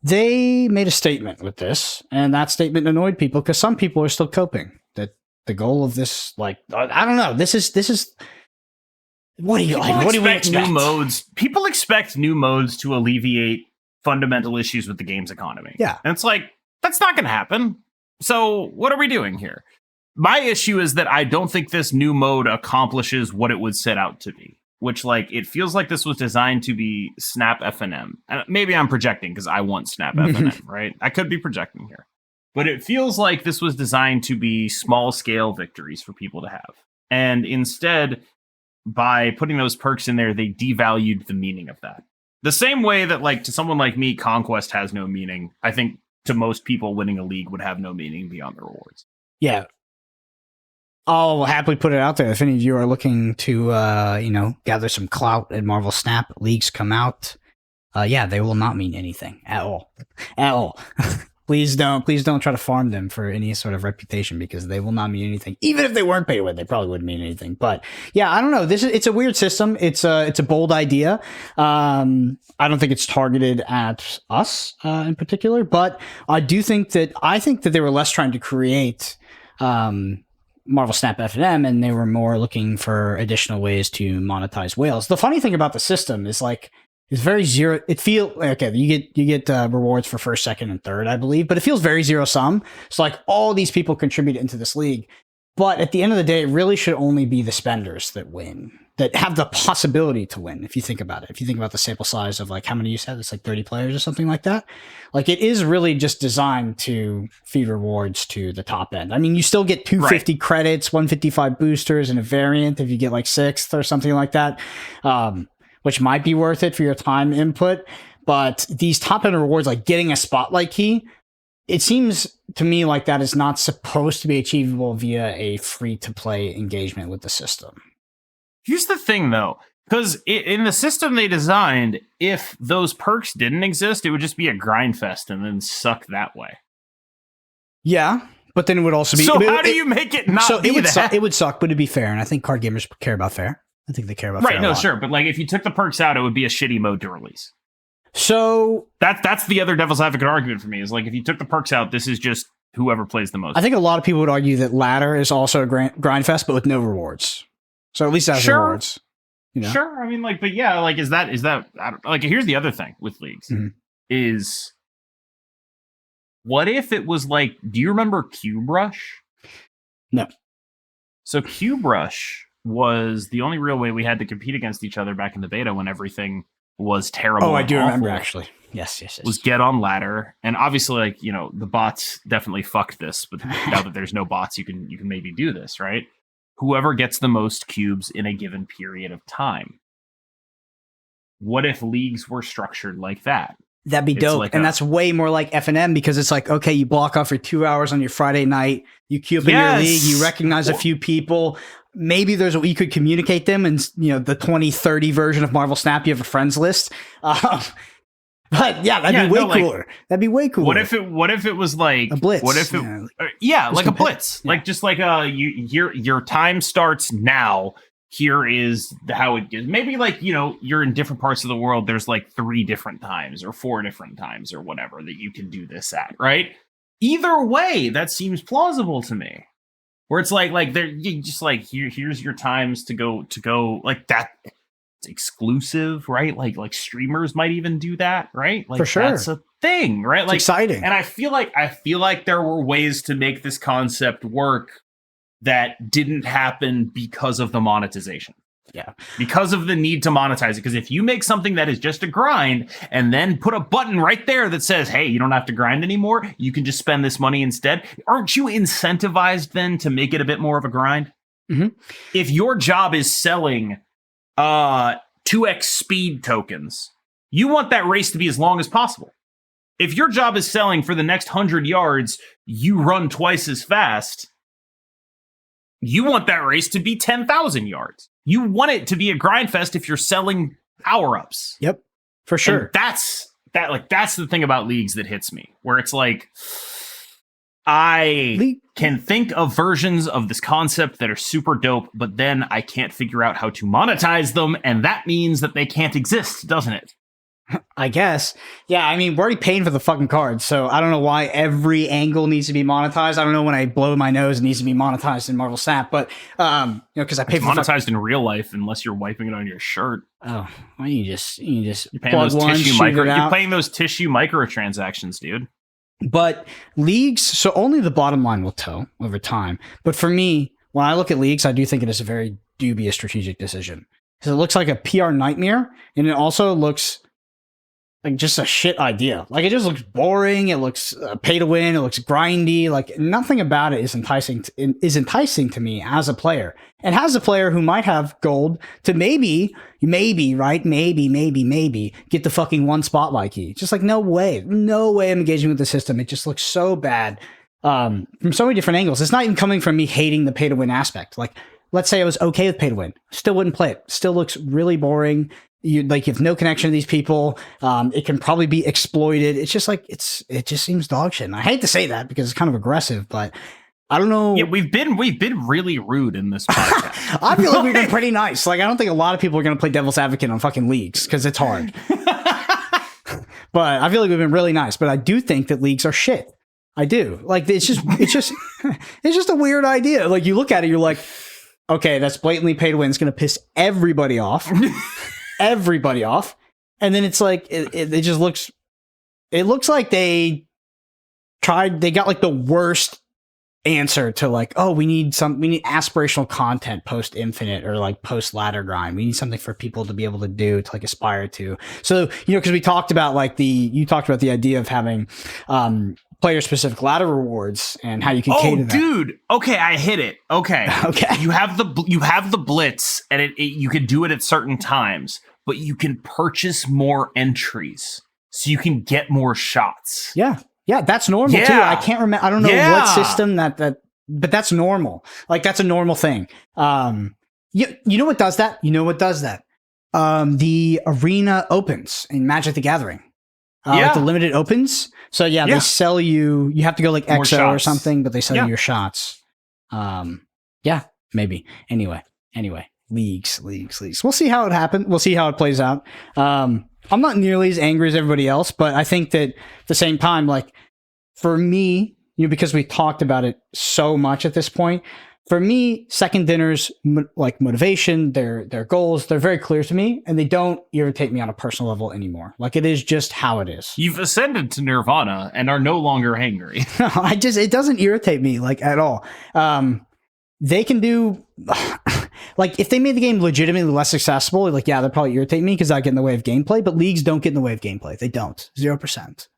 Speaker 1: they made a statement with this, and that statement annoyed people because some people are still coping. That the goal of this, like, I don't know. This is what do you like? What do you expect?
Speaker 2: New modes. People expect new modes to alleviate fundamental issues with the game's economy.
Speaker 1: Yeah,
Speaker 2: and it's like that's not going to happen. So what are we doing here? My issue is that I don't think this new mode accomplishes what it would set out to be. Which, like, it feels like this was designed to be Snap FNM. And maybe I'm projecting because I want Snap FNM, right? I could be projecting here. But it feels like this was designed to be small-scale victories for people to have. And instead, by putting those perks in there, they devalued the meaning of that. The same way that, like, to someone like me, Conquest has no meaning. I think to most people, winning a league would have no meaning beyond the rewards.
Speaker 1: Yeah. I'll happily put it out there. If any of you are looking to, gather some clout at Marvel Snap, leagues come out. They will not mean anything at all. At all. Please don't try to farm them for any sort of reputation because they will not mean anything. Even if they weren't paid to win, they probably wouldn't mean anything. But yeah, I don't know. It's a weird system. It's a bold idea. I don't think it's targeted at us in particular, but I think that they were less trying to create Marvel Snap F&M, and they were more looking for additional ways to monetize whales. The funny thing about the system is like it's very zero. It feels okay. You get rewards for first, second, and third, I believe, but it feels very zero sum. So like all these people contribute into this league, but at the end of the day, it really should only be the spenders that win, that have the possibility to win. If you think about it, if you think about the sample size of like how many you said, it's like 30 players or something like that. Like it is really just designed to feed rewards to the top end. I mean, you still get 250 credits, 155 boosters, and a variant if you get like sixth or something like that, which might be worth it for your time input. But these top end rewards, like getting a Spotlight Key, it seems to me like that is not supposed to be achievable via a free to play engagement with the system.
Speaker 2: Here's the thing, though, because in the system they designed, if those perks didn't exist, it would just be a grind fest and then suck that way.
Speaker 1: Yeah, but then it would also be.
Speaker 2: So how do you make it not? So
Speaker 1: it would suck, but it'd be fair, and I think card gamers care about fair. I think they care about fair.
Speaker 2: Right? No, sure, but like if you took the perks out, it would be a shitty mode to release.
Speaker 1: So
Speaker 2: that's the other devil's advocate argument for me is like if you took the perks out, this is just whoever plays the most.
Speaker 1: I think a lot of people would argue that ladder is also a grind fest, but with no rewards. So at least it has rewards. You know? Sure.
Speaker 2: I mean, like, but yeah, like, is that like, here's the other thing with leagues is what if it was like, do you remember Cube Rush?
Speaker 1: No.
Speaker 2: So Cube Rush was the only real way we had to compete against each other back in the beta when everything was terrible.
Speaker 1: Oh, I do remember actually. Yes.
Speaker 2: Was get on ladder. And obviously, like, the bots definitely fucked this, but now that there's no bots, you can maybe do this, right? Whoever gets the most cubes in a given period of time. What if leagues were structured like that?
Speaker 1: That'd be dope. Like that's way more like F&M because it's like, okay, you block off for 2 hours on your Friday night, you queue up in your league, you recognize a few people. Maybe there's a way you could communicate them and, the 2030 version of Marvel Snap, you have a friends list. But yeah, that'd be way cooler. That'd be way cooler.
Speaker 2: What if it was like
Speaker 1: a blitz?
Speaker 2: What if it like a blitz? Yeah. Like just like your time starts now. here is how it is. Maybe like, you're in different parts of the world. There's like 3 different times or 4 different times or whatever that you can do this at, right? Either way, that seems plausible to me. Where it's like they're just like, here's your times to go like that. It's exclusive, right? Like streamers might even do that, right? Like
Speaker 1: For sure.
Speaker 2: That's a thing, right? Like,
Speaker 1: it's exciting.
Speaker 2: And I feel like there were ways to make this concept work that didn't happen because of the monetization.
Speaker 1: Yeah.
Speaker 2: Because of the need to monetize it. Because if you make something that is just a grind and then put a button right there that says, hey, you don't have to grind anymore, you can just spend this money instead. Aren't you incentivized then to make it a bit more of a grind?
Speaker 1: Mm-hmm.
Speaker 2: If your job is selling 2x speed tokens, you want that race to be as long as possible. If your job is selling for the next 100 yards, you run twice as fast. You want that race to be 10,000 yards. You want it to be a grind fest if you're selling power-ups.
Speaker 1: Yep, for sure.
Speaker 2: And that's the thing about leagues that hits me, where it's like, I can think of versions of this concept that are super dope, but then I can't figure out how to monetize them, and that means that they can't exist, doesn't it?
Speaker 1: I guess. Yeah, I mean, we're already paying for the fucking cards, so I don't know why every angle needs to be monetized. I don't know when I blow my nose it needs to be monetized in Marvel Snap, but because I pay for
Speaker 2: monetized in real life unless you're wiping it on your shirt.
Speaker 1: Oh, well, you just
Speaker 2: you're paying those you're paying those tissue microtransactions, dude.
Speaker 1: But leagues, so only the bottom line will tell over time. But for me, when I look at leagues, I do think it is a very dubious strategic decision. Because it looks like a PR nightmare, and it also looks like just a shit idea. Like, it just looks boring. It looks pay to win. It looks grindy. Like, nothing about it is enticing to me as a player. And as a player who might have gold to maybe get the fucking one spotlight key. Just like, no way I'm engaging with the system. It just looks so bad from so many different angles. It's not even coming from me hating the pay to win aspect. Like, let's say I was okay with pay to win. Still wouldn't play it. Still looks really boring. You have no connection to these people. It can probably be exploited. It's just like, it just seems dog shit. And I hate to say that because it's kind of aggressive, but I don't know.
Speaker 2: Yeah, we've been really rude in this podcast.
Speaker 1: I feel like we've been pretty nice. Like, I don't think a lot of people are going to play devil's advocate on fucking leagues because it's hard. But I feel like we've been really nice. But I do think that leagues are shit. I do. Like, it's just a weird idea. Like, you look at it, you're like, okay, that's blatantly pay to win. It's going to piss everybody off. Everybody off. And then it's like, it just looks, it looks like they got like the worst answer to like, oh, we need aspirational content post infinite or like post ladder grind. We need something for people to be able to do, to like aspire to. So, because we talked about like you talked about the idea of having player specific ladder rewards and how you can cater that.
Speaker 2: Dude. Okay, I hit it. Okay. You have the blitz and you can do it at certain times, but you can purchase more entries so you can get more shots.
Speaker 1: Yeah, that's normal too. I can't remember. I don't know what system but that's normal. Like, that's a normal thing. You know what does that? The arena opens in Magic the Gathering. Like the limited opens. So they sell you have to go like EXO or something, but they sell you your shots. Maybe. Anyway, leagues. We'll see how it happens. We'll see how it plays out. I'm not nearly as angry as everybody else, but I think that at the same time, like, for me, because we talked about it so much at this point, for me, second dinners, like motivation, their goals, they're very clear to me, and they don't irritate me on a personal level anymore. Like, it is just how it is.
Speaker 2: You've ascended to nirvana and are no longer angry.
Speaker 1: It doesn't irritate me, like, at all. They can do, like, if they made the game legitimately less accessible, like, they'll probably irritate me because I get in the way of gameplay, but leagues don't get in the way of gameplay. They don't. 0%.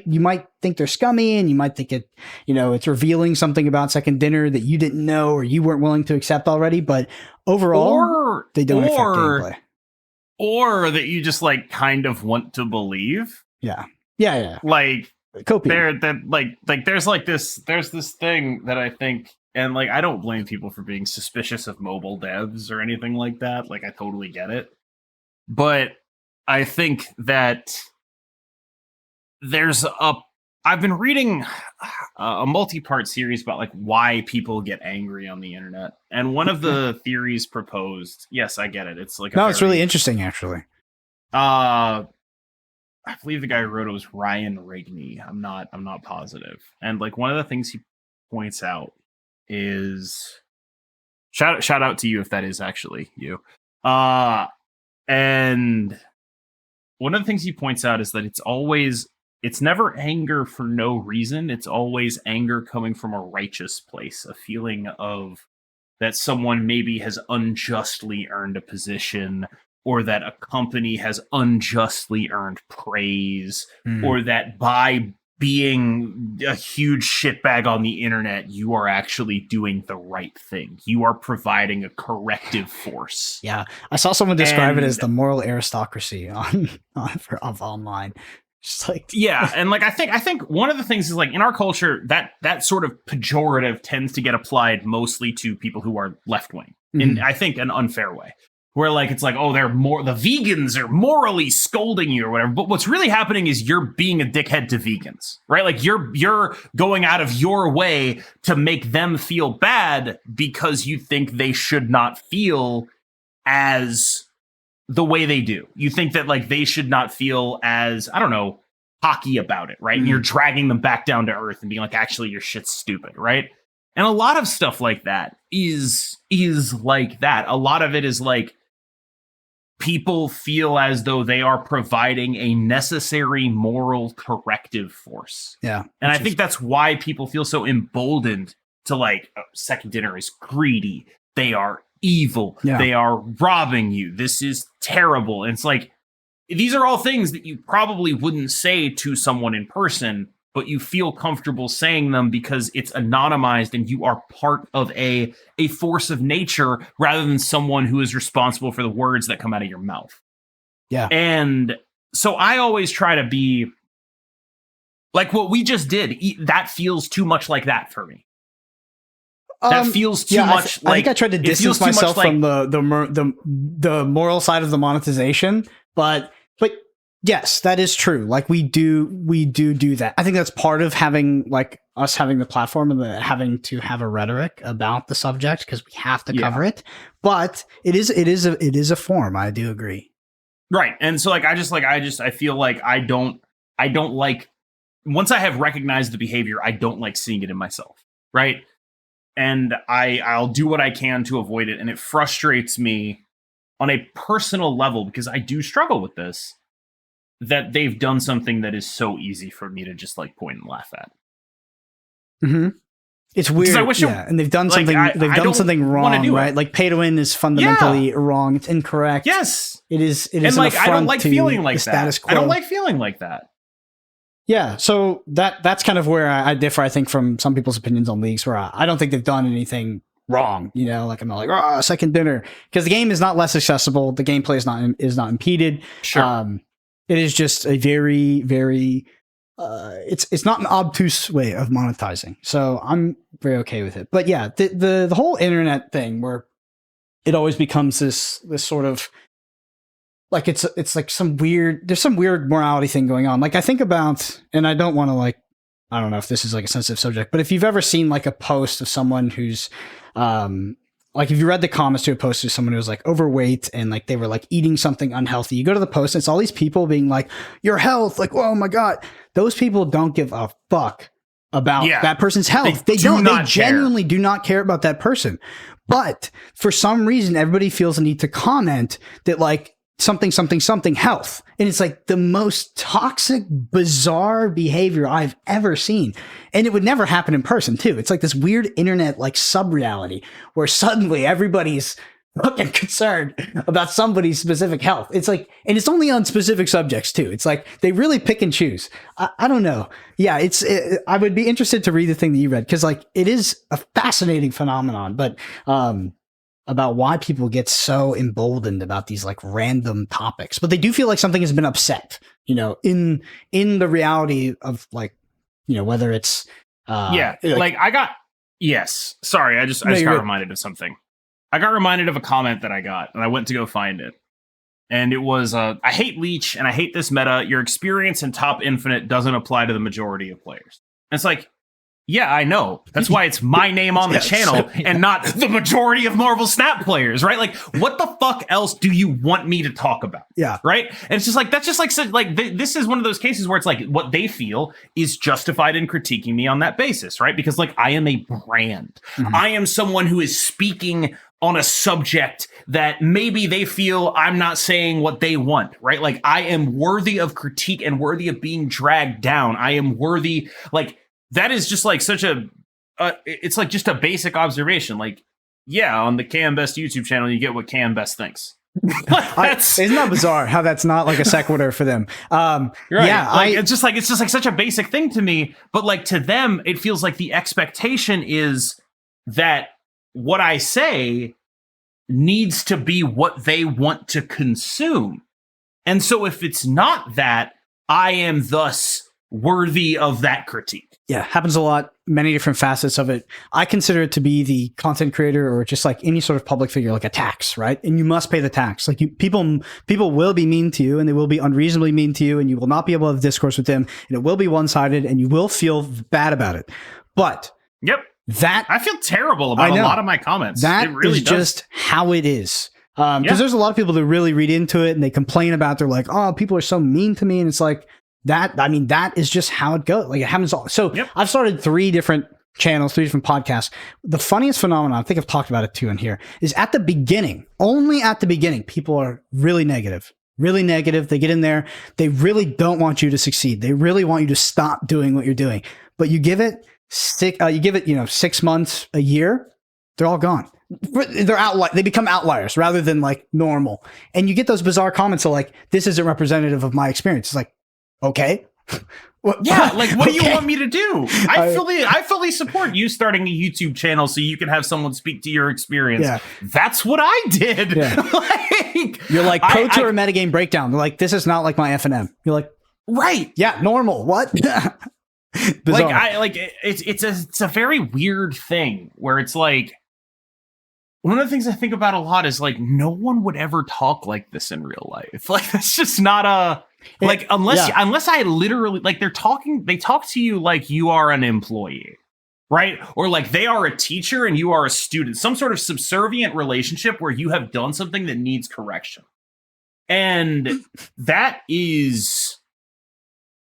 Speaker 1: You might think they're scummy, and you might think it's revealing something about second dinner that you didn't know or you weren't willing to accept already, but overall, they don't affect gameplay.
Speaker 2: Or that you just, like, kind of want to believe.
Speaker 1: Yeah.
Speaker 2: Like,
Speaker 1: copium.
Speaker 2: There's this thing that I think, and like, I don't blame people for being suspicious of mobile devs or anything like that. Like, I totally get it. But I think that there's a I've been reading a multi-part series about like why people get angry on the internet, and one of the theories proposed. Yes, I get it. It's like
Speaker 1: No, it's really interesting, actually.
Speaker 2: I believe the guy who wrote it was Ryan Rigney. I'm not positive. And like one of the things he points out is shout out to you if that is actually you. And one of the things he points out is that it's never anger for no reason. It's always anger coming from a righteous place, a feeling of that someone maybe has unjustly earned a position, or that a company has unjustly earned praise, or that by being a huge shitbag on the internet, you are actually doing the right thing. You are providing a corrective force.
Speaker 1: Yeah, I saw someone describe it as the moral aristocracy of online. Just like
Speaker 2: yeah, and like I think one of the things is like in our culture that sort of pejorative tends to get applied mostly to people who are left wing in I think an unfair way, where like it's like, oh, the vegans are morally scolding you or whatever. But what's really happening is you're being a dickhead to vegans, right? Like you're going out of your way to make them feel bad because you think they should not feel as the way they do. You think that like they should not feel as, I don't know, cocky about it, right? And you're dragging them back down to earth and being like, actually, your shit's stupid, right? And a lot of stuff like that is like that. A lot of it is like people feel as though they are providing a necessary moral corrective force.
Speaker 1: Yeah.
Speaker 2: And I think that's why people feel so emboldened to like, oh, Second Dinner is greedy. They are evil. Yeah. They are robbing you. This is terrible. And it's like, these are all things that you probably wouldn't say to someone in person, but you feel comfortable saying them because it's anonymized and you are part of a force of nature rather than someone who is responsible for the words that come out of your mouth.
Speaker 1: Yeah.
Speaker 2: And so I always try to be like what we just did. That feels too much like that for me. That feels too much.
Speaker 1: I think I tried to distance myself from the moral side of the monetization, but yes, that is true. Like we do that. I think that's part of having like us having the platform and having to have a rhetoric about the subject because we have to cover it. But it is a form. I do agree.
Speaker 2: Right, and so like I feel like I don't like once I have recognized the behavior, I don't like seeing it in myself. Right. And I'll do what I can to avoid it. And it frustrates me on a personal level because I do struggle with this, that they've done something that is so easy for me to just like point and laugh at.
Speaker 1: Mm-hmm. It's weird. And they've done something. They've done something wrong, right? Like pay to win is fundamentally wrong. It's incorrect.
Speaker 2: Yes,
Speaker 1: it is. It
Speaker 2: is. And
Speaker 1: like
Speaker 2: I don't like feeling like that.
Speaker 1: Status quo.
Speaker 2: I don't like feeling like that.
Speaker 1: Yeah, so that's kind of where I differ, I think, from some people's opinions on leagues, where I don't think they've done anything wrong. You know, like I'm not like, Second Dinner, because the game is not less accessible. The gameplay is not impeded.
Speaker 2: Sure.
Speaker 1: It is just a very, very, it's not an obtuse way of monetizing. So I'm very okay with it. But yeah, the whole internet thing where it always becomes this sort of, like it's like there's some weird morality thing going on. Like I think about, and I don't want to like, I don't know if this is like a sensitive subject, but if you've ever seen like a post of someone who's, like if you read the comments to a post of someone who was like overweight and like they were like eating something unhealthy, you go to the post and it's all these people being like, your health, like, oh my God, those people don't give a fuck about that person's health. They genuinely do not care about that person. But for some reason, everybody feels the need to comment that like, something health. And it's like the most toxic, bizarre behavior I've ever seen. And it would never happen in person too. It's like this weird internet like sub-reality where suddenly everybody's fucking concerned about somebody's specific health. It's like, and it's only on specific subjects too. It's like they really pick and choose. I don't know. Yeah, I would be interested to read the thing that you read because like it is a fascinating phenomenon, but about why people get so emboldened about these like random topics, but they do feel like something has been upset, you know, in the reality of like, you know, whether it's,
Speaker 2: sorry. I just got reminded of something. I got reminded of a comment that I got and I went to go find it. and it was I hate Leech and I hate this meta. Your experience in top infinite doesn't apply to the majority of players. And it's like, yeah, I know. That's why it's my name on the channel and not the majority of Marvel Snap players, right? Like, what the fuck else do you want me to talk about?
Speaker 3: Yeah.
Speaker 2: Right? And it's just like, that's just like this is one of those cases where it's like what they feel is justified in critiquing me on that basis, right? Because like I am a brand. Mm-hmm. I am someone who is speaking on a subject that maybe they feel I'm not saying what they want, right? Like I am worthy of critique and worthy of being dragged down. I am worthy, like, that is just like such a, it's like just a basic observation. Like, yeah, on the Cam Best YouTube channel, you get what Cam Best thinks.
Speaker 3: Isn't that bizarre how that's not like a sequitur for them?
Speaker 2: Right.
Speaker 3: Yeah,
Speaker 2: like, it's just like such a basic thing to me. But like to them, it feels like the expectation is that what I say needs to be what they want to consume. And so if it's not that, I am thus worthy of that critique.
Speaker 3: Yeah, happens a lot. Many different facets of it. I consider it to be the content creator or just like any sort of public figure, like a tax, right? And you must pay the tax. Like people will be mean to you, and they will be unreasonably mean to you, and you will not be able to have discourse with them, and it will be one-sided, and you will feel bad about it. But
Speaker 2: yep,
Speaker 3: that
Speaker 2: I feel terrible about a lot of my comments.
Speaker 3: That
Speaker 2: it really
Speaker 3: is
Speaker 2: does.
Speaker 3: just how it is. Because there's a lot of people that really read into it and they complain about. They're like, "Oh, people are so mean to me," and it's like. That is just how it goes. Like it happens all. So I've started 3 different channels, 3 different podcasts. The funniest phenomenon, I think I've talked about it too in here, is at the beginning, only at the beginning, people are really negative. Really negative. They get in there. They really don't want you to succeed. They really want you to stop doing what you're doing. But you give it 6 months, a year, they're all gone. They're they become outliers rather than like normal. And you get those bizarre comments of like, this isn't representative of my experience. It's like, okay.
Speaker 2: Yeah, like what do you want me to do? I fully support you starting a YouTube channel so you can have someone speak to your experience. Yeah. That's what I did. Yeah.
Speaker 3: Like, you're like Pro Tour metagame breakdown. They're like, this is not like my FNM. You're like,
Speaker 2: right.
Speaker 3: Yeah, normal. What?
Speaker 2: Like it's a very weird thing where it's like one of the things I think about a lot is like no one would ever talk like this in real life. Like that's just not a like unless I literally like they talk to you like you are an employee, right? Or like they are a teacher and you are a student, some sort of subservient relationship where you have done something that needs correction. And that is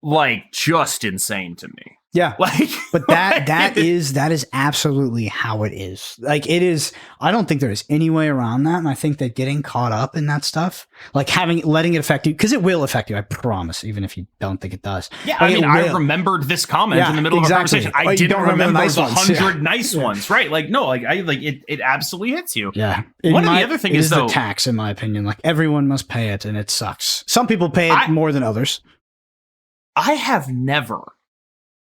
Speaker 2: like just insane to me.
Speaker 3: Yeah.
Speaker 2: Like,
Speaker 3: but that is absolutely how it is. Like it is, I don't think there is any way around that. And I think that getting caught up in that stuff, like letting it affect you, because it will affect you, I promise, even if you don't think it does.
Speaker 2: Yeah.
Speaker 3: Like,
Speaker 2: I mean, I remembered this comment in the middle of a conversation. I didn't remember the 100 nice ones, right? Like, no, like it absolutely hits you.
Speaker 3: Yeah.
Speaker 2: One of the other things is
Speaker 3: the tax, in my opinion. Like everyone must pay it and it sucks. Some people pay it more than others.
Speaker 2: I have never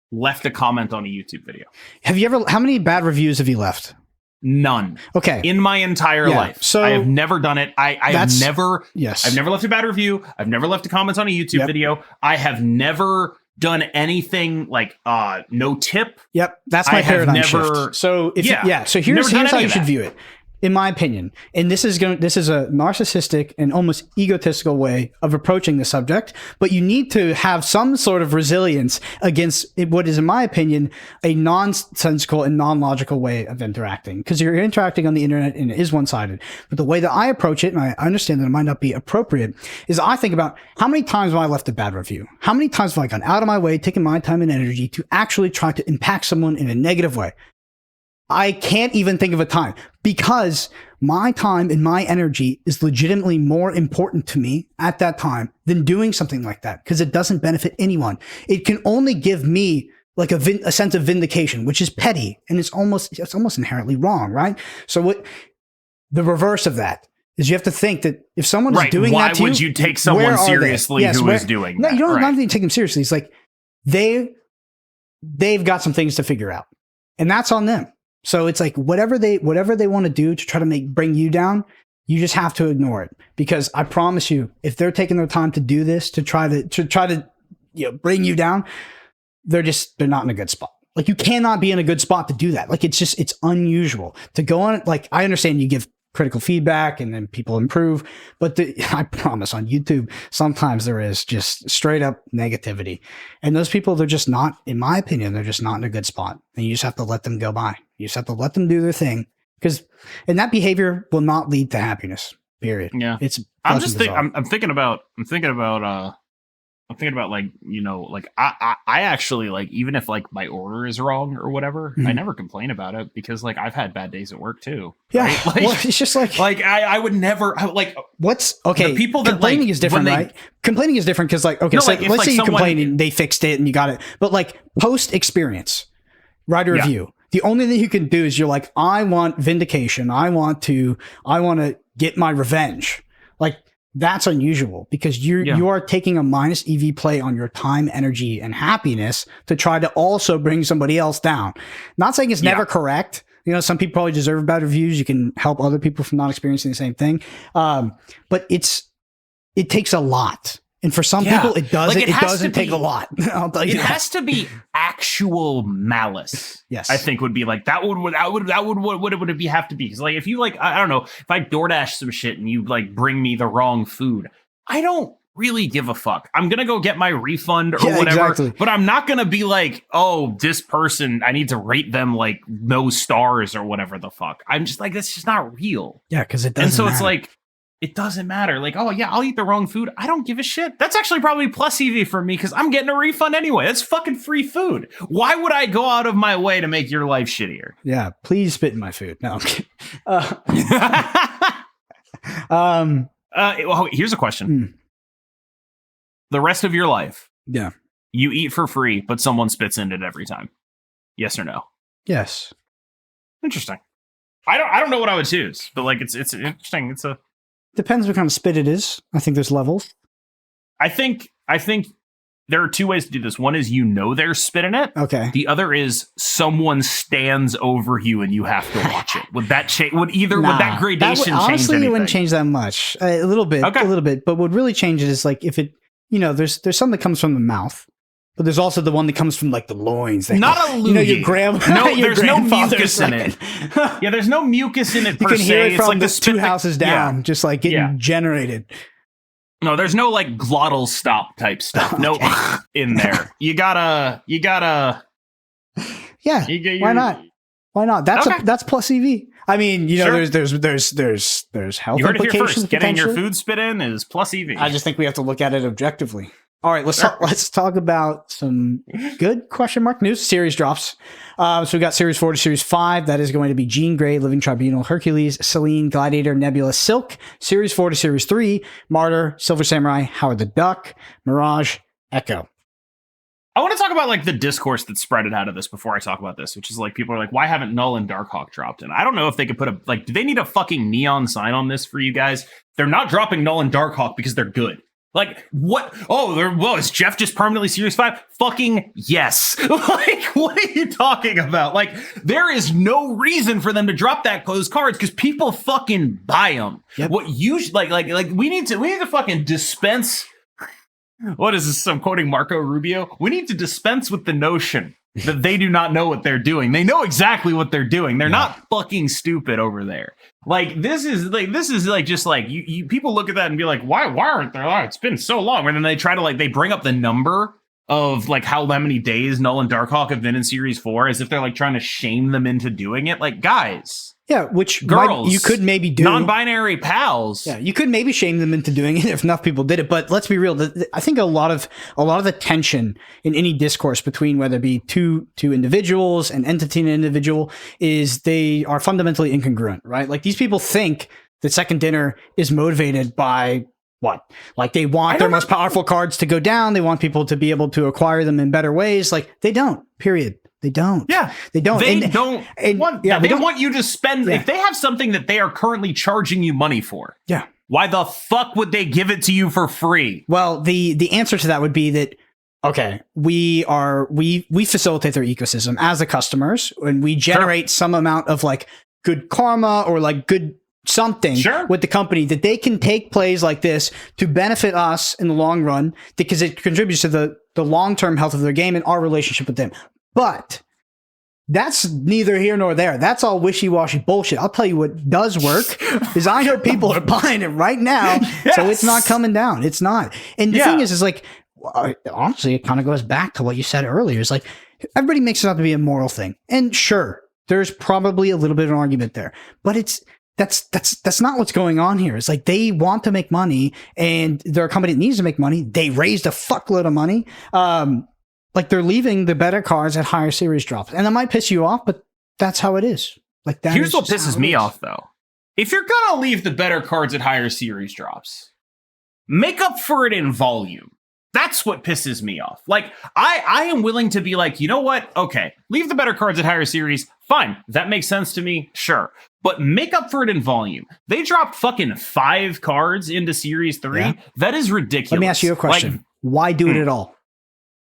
Speaker 2: left a comment on a YouTube video.
Speaker 3: Have you ever, how many bad reviews have you left?
Speaker 2: None.
Speaker 3: Okay.
Speaker 2: In my entire life. So I have never done it. I've never left a bad review. I've never left a comment on a YouTube video. I have never done anything like no tip.
Speaker 3: Yep. That's my paradigm shift. So so here's how you should view it. In my opinion, and this is a narcissistic and almost egotistical way of approaching the subject, but you need to have some sort of resilience against what is, in my opinion, a nonsensical and non-logical way of interacting, because you're interacting on the internet and it is one-sided. But the way that I approach it, and I understand that it might not be appropriate, is I think about how many times have I left a bad review? How many times have I gone out of my way, taken my time and energy to actually try to impact someone in a negative way? I can't even think of a time, because my time and my energy is legitimately more important to me at that time than doing something like that, because it doesn't benefit anyone. It can only give me like a sense of vindication, which is petty, and it's almost inherently wrong, right? So what the reverse of that is, you have to think that if someone is doing that to you,
Speaker 2: why would you take someone seriously who is doing that?
Speaker 3: No, you don't need to take them seriously. It's like they've got some things to figure out, and that's on them. So it's like whatever they want to do to try to bring you down, you just have to ignore it, because I promise you, if they're taking their time to do this to try to bring you down, they're not in a good spot. Like you cannot be in a good spot to do that. Like it's unusual to go on. Like I understand you give critical feedback and then people improve. But I promise on YouTube, sometimes there is just straight up negativity. And those people, they're just not, in my opinion, they're just not in a good spot. And you just have to let them go by. You just have to let them do their thing. And that behavior will not lead to happiness, period.
Speaker 2: Yeah. I'm thinking about like, you know, like I actually like, even if like my order is wrong or whatever, I never complain about it because like I've had bad days at work too.
Speaker 3: Yeah.
Speaker 2: Right? Like,
Speaker 3: well, it's just like
Speaker 2: I would never
Speaker 3: what's okay.
Speaker 2: The people that
Speaker 3: complaining is different, right? Complaining is different because like, okay, no, so like, let's say you complain and they fixed it and you got it. But like post experience, write a review. The only thing you can do is you're like, I want vindication. I want to get my revenge. Like, that's unusual because you are taking a minus EV play on your time, energy, and happiness to try to also bring somebody else down. Not saying it's never correct. You know, some people probably deserve bad reviews. You can help other people from not experiencing the same thing. But it takes a lot. And for some people, it doesn't. Like it doesn't take a lot. I'll tell you
Speaker 2: it has to be actual malice.
Speaker 3: Yes,
Speaker 2: I think would be like that would it be have to be? Because like if you like I don't know if I DoorDash some shit and you like bring me the wrong food, I don't really give a fuck. I'm gonna go get my refund or whatever. Exactly. But I'm not gonna be like, oh, this person, I need to rate them like no stars or whatever the fuck. I'm just like that's just not real.
Speaker 3: Yeah, because it doesn't.
Speaker 2: And so
Speaker 3: matter.
Speaker 2: It's like. It doesn't matter. Like, oh yeah, I'll eat the wrong food. I don't give a shit. That's actually probably plus EV for me because I'm getting a refund anyway. That's fucking free food. Why would I go out of my way to make your life shittier?
Speaker 3: Yeah, please spit in my food. No.
Speaker 2: Well, here's a question. The rest of your life, you eat for free, but someone spits in it every time. Yes or no?
Speaker 3: Yes.
Speaker 2: Interesting. I don't know what I would choose, but like it's interesting.
Speaker 3: Depends what kind of spit it is. I think there's levels.
Speaker 2: I think there are two ways to do this. One is there's spit in it.
Speaker 3: Okay.
Speaker 2: The other is someone stands over you and you have to watch it. Would that change? Would that gradation change
Speaker 3: honestly,
Speaker 2: anything?
Speaker 3: It wouldn't change that much. A little bit. But what really changes is like if it, there's some that comes from the mouth. But there's also the one that comes from like the loins.
Speaker 2: Not a loogie.
Speaker 3: Your grandma.
Speaker 2: No, there's no mucus in it. Yeah, there's no mucus in it per se.
Speaker 3: You can hear it from
Speaker 2: like
Speaker 3: the two houses down, just like getting generated.
Speaker 2: No, there's no like glottal stop type stuff. No in there. You gotta.
Speaker 3: Yeah. Why not? Why not? That's plus EV. I mean, there's health
Speaker 2: you heard
Speaker 3: implications.
Speaker 2: It here first. Getting your food spit in is plus EV.
Speaker 3: I just think we have to look at it objectively. All right, let's talk about some good question mark news. Series drops. So we got Series 4 to Series 5. That is going to be Jean Grey, Living Tribunal, Hercules, Selene, Gladiator, Nebula, Silk. Series 4 to Series 3, Martyr, Silver Samurai, Howard the Duck, Mirage, Echo.
Speaker 2: I want to talk about like the discourse that spreaded out of this before I talk about this, which is like people are like, why haven't Null and Darkhawk dropped? And I don't know if they could put do they need a fucking neon sign on this for you guys? They're not dropping Null and Darkhawk because they're good. Like, what? Oh, is Jeff just permanently Series 5? Fucking yes. Like, what are you talking about? Like, there is no reason for them to drop those cards because people fucking buy them. Yep. What you like we need to fucking dispense. What is this? I'm quoting Marco Rubio. We need to dispense with the notion that they do not know what they're doing. They know exactly what they're doing. They're not fucking stupid over there. Like this is just like you people look at that and be like, why aren't there? Oh, it's been so long. And then they try to they bring up the number of like how many days Null and Darkhawk have been in Series 4 as if they're like trying to shame them into doing it. Like, guys.
Speaker 3: Yeah, which
Speaker 2: girls,
Speaker 3: you could maybe do.
Speaker 2: Non-binary pals.
Speaker 3: Yeah, you could maybe shame them into doing it if enough people did it. But let's be real. I think a lot of the tension in any discourse between whether it be two individuals, an entity and an individual, is they are fundamentally incongruent, right? Like these people think that Second Dinner is motivated by what? Like they want their most powerful cards to go down. They want people to be able to acquire them in better ways. Like they don't. Period. They don't.
Speaker 2: Yeah,
Speaker 3: they don't.
Speaker 2: They don't want you to spend. Yeah. If they have something that they are currently charging you money for, why the fuck would they give it to you for free?
Speaker 3: Well, the answer to that would be that okay, we facilitate their ecosystem as the customers, and we generate some amount of like good karma or like good something with the company that they can take plays like this to benefit us in the long run because it contributes to the long-term health of their game and our relationship with them. But that's neither here nor there. That's all wishy-washy bullshit. I'll tell you what does work is I know people are buying it right now, so it's not coming down. It's not. And the thing is like, honestly, it kind of goes back to what you said earlier. It's like everybody makes it out to be a moral thing, and sure, there's probably a little bit of an argument there, but that's not what's going on here. It's like they want to make money, and they're a company that needs to make money. They raised a fuckload of money. Like they're leaving the better cards at higher series drops, and that might piss you off, but that's how it is. Like that.
Speaker 2: Here's what pisses me off, though. If you're gonna leave the better cards at higher series drops, make up for it in volume. That's what pisses me off. Like I am willing to be like, you know what? Okay, leave the better cards at higher series. Fine, that makes sense to me. Sure, but make up for it in volume. They dropped fucking 5 cards into Series 3. Yeah. That is ridiculous.
Speaker 3: Let me ask you a question. Like, why do it at all?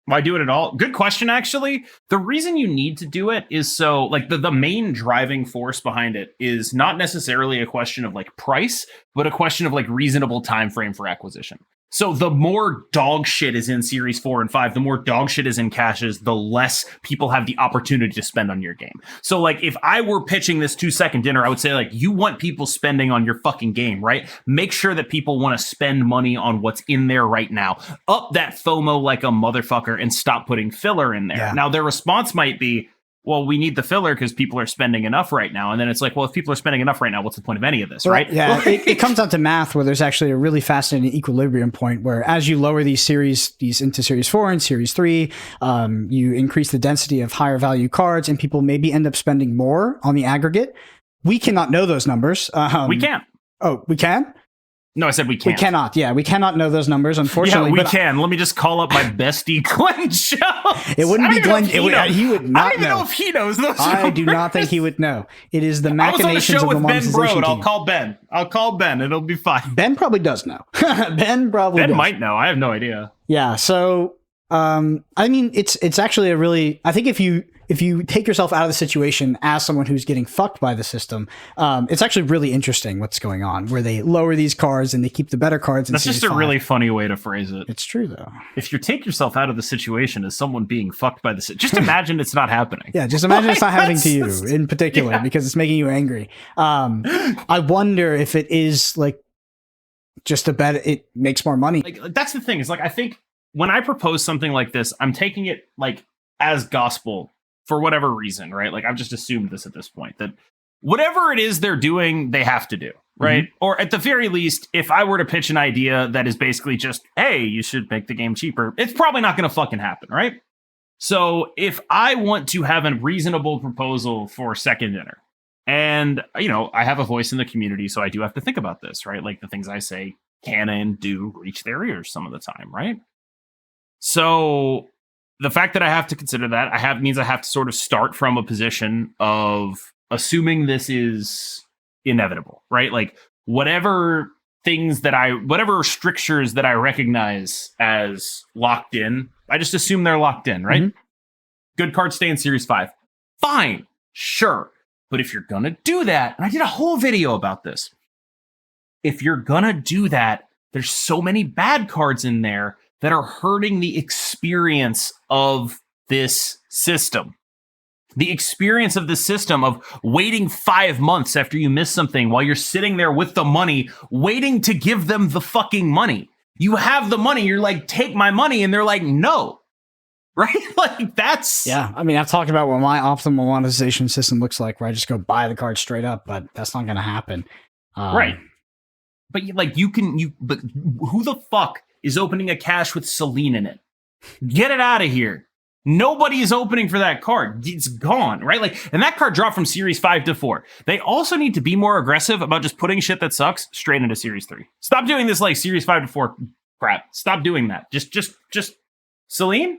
Speaker 2: Why do it at all? Good question, actually. The reason you need to do it is so, like, the main driving force behind it is not necessarily a question of, like, price, but a question of, like, reasonable time frame for acquisition. So the more dog shit is in Series 4 and 5, the more dog shit is in caches, the less people have the opportunity to spend on your game. So, like, if I were pitching this 2-second dinner, I would say, like, you want people spending on your fucking game, right? Make sure that people want to spend money on what's in there right now. Up that FOMO like a motherfucker and stop putting filler in there. Yeah. Now, their response might be, well, we need the filler because people are spending enough right now. And then it's like, well, if people are spending enough right now, what's the point of any of this, right?
Speaker 3: Yeah, it comes down to math, where there's actually a really fascinating equilibrium point where as you lower these into Series 4 and Series 3, you increase the density of higher value cards and people maybe end up spending more on the aggregate. We cannot know those numbers.
Speaker 2: We can't.
Speaker 3: Oh, we can?
Speaker 2: No, I said we can't.
Speaker 3: We cannot. Yeah, we cannot know those numbers, unfortunately.
Speaker 2: Yeah, we can. Let me just call up my bestie, Glenn Jones.
Speaker 3: It wouldn't be Glenn. He would not know.
Speaker 2: I don't even know if he knows those numbers.
Speaker 3: I do not think he would know. It is the machinations of the monetization team.
Speaker 2: I'll call Ben. It'll be fine.
Speaker 3: Ben probably does know. Ben
Speaker 2: might know. I have no idea.
Speaker 3: Yeah. So, I mean, it's actually a really. I think if you take yourself out of the situation as someone who's getting fucked by the system, it's actually really interesting what's going on, where they lower these cards and they keep the better cards.
Speaker 2: That's just a really funny way to phrase it.
Speaker 3: It's true, though.
Speaker 2: If you take yourself out of the situation as someone being fucked by the situation, just imagine it's not happening.
Speaker 3: Yeah, just imagine it's not happening to you in particular because it's making you angry. I wonder if it is like just a bet. It makes more money.
Speaker 2: Like that's the thing. Is like I think when I propose something like this, I'm taking it like as gospel. For whatever reason, right? Like I've just assumed this at this point, that whatever it is they're doing, they have to do, right? Mm-hmm. Or at the very least, if I were to pitch an idea that is basically just, hey, you should make the game cheaper, it's probably not going to fucking happen, right? So if I want to have a reasonable proposal for Second Dinner, and, you know, I have a voice in the community, so I do have to think about this, right? Like the things I say can and do reach their ears some of the time, right? So the fact that I have to consider that means I have to sort of start from a position of assuming this is inevitable, right? Like whatever strictures that I recognize as locked in, I just assume they're locked in, right? Mm-hmm. Good cards stay in Series 5. Fine, sure. But if you're gonna do that, and I did a whole video about this, if you're gonna do that, there's so many bad cards in there that are hurting the experience of this system. The experience of the system of waiting 5 months after you miss something while you're sitting there with the money, waiting to give them the fucking money. You have the money, you're like, take my money, and they're like, no. Right? Like, that's...
Speaker 3: Yeah, I mean, I've talked about what my optimal monetization system looks like, where I just go buy the card straight up, but that's not going to happen.
Speaker 2: Right. But, like, but who the fuck is opening a cache with Celine in it? Get it out of here. Nobody is opening for that card. It's gone, right? Like, and that card dropped from Series 5 to 4. They also need to be more aggressive about just putting shit that sucks straight into Series 3. Stop doing this like Series 5 to 4 crap. Stop doing that. Just Celine?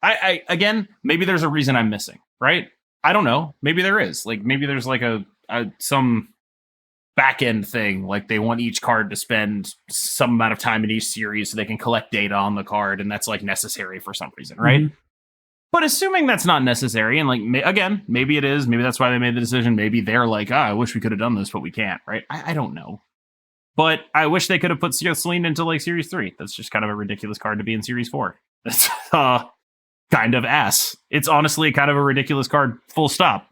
Speaker 2: I again, maybe there's a reason I'm missing, right? I don't know. Maybe there is. Like, maybe there's like some back end thing, like they want each card to spend some amount of time in each series so they can collect data on the card, and that's like necessary for some reason, right? Mm-hmm. But assuming that's not necessary, and like again, maybe it is, maybe that's why they made the decision, maybe they're like, I wish we could have done this, but we can't, right? I don't know. But I wish they could have put Celine into like Series 3. That's just kind of a ridiculous card to be in Series 4. That's kind of ass. It's honestly kind of a ridiculous card, full stop.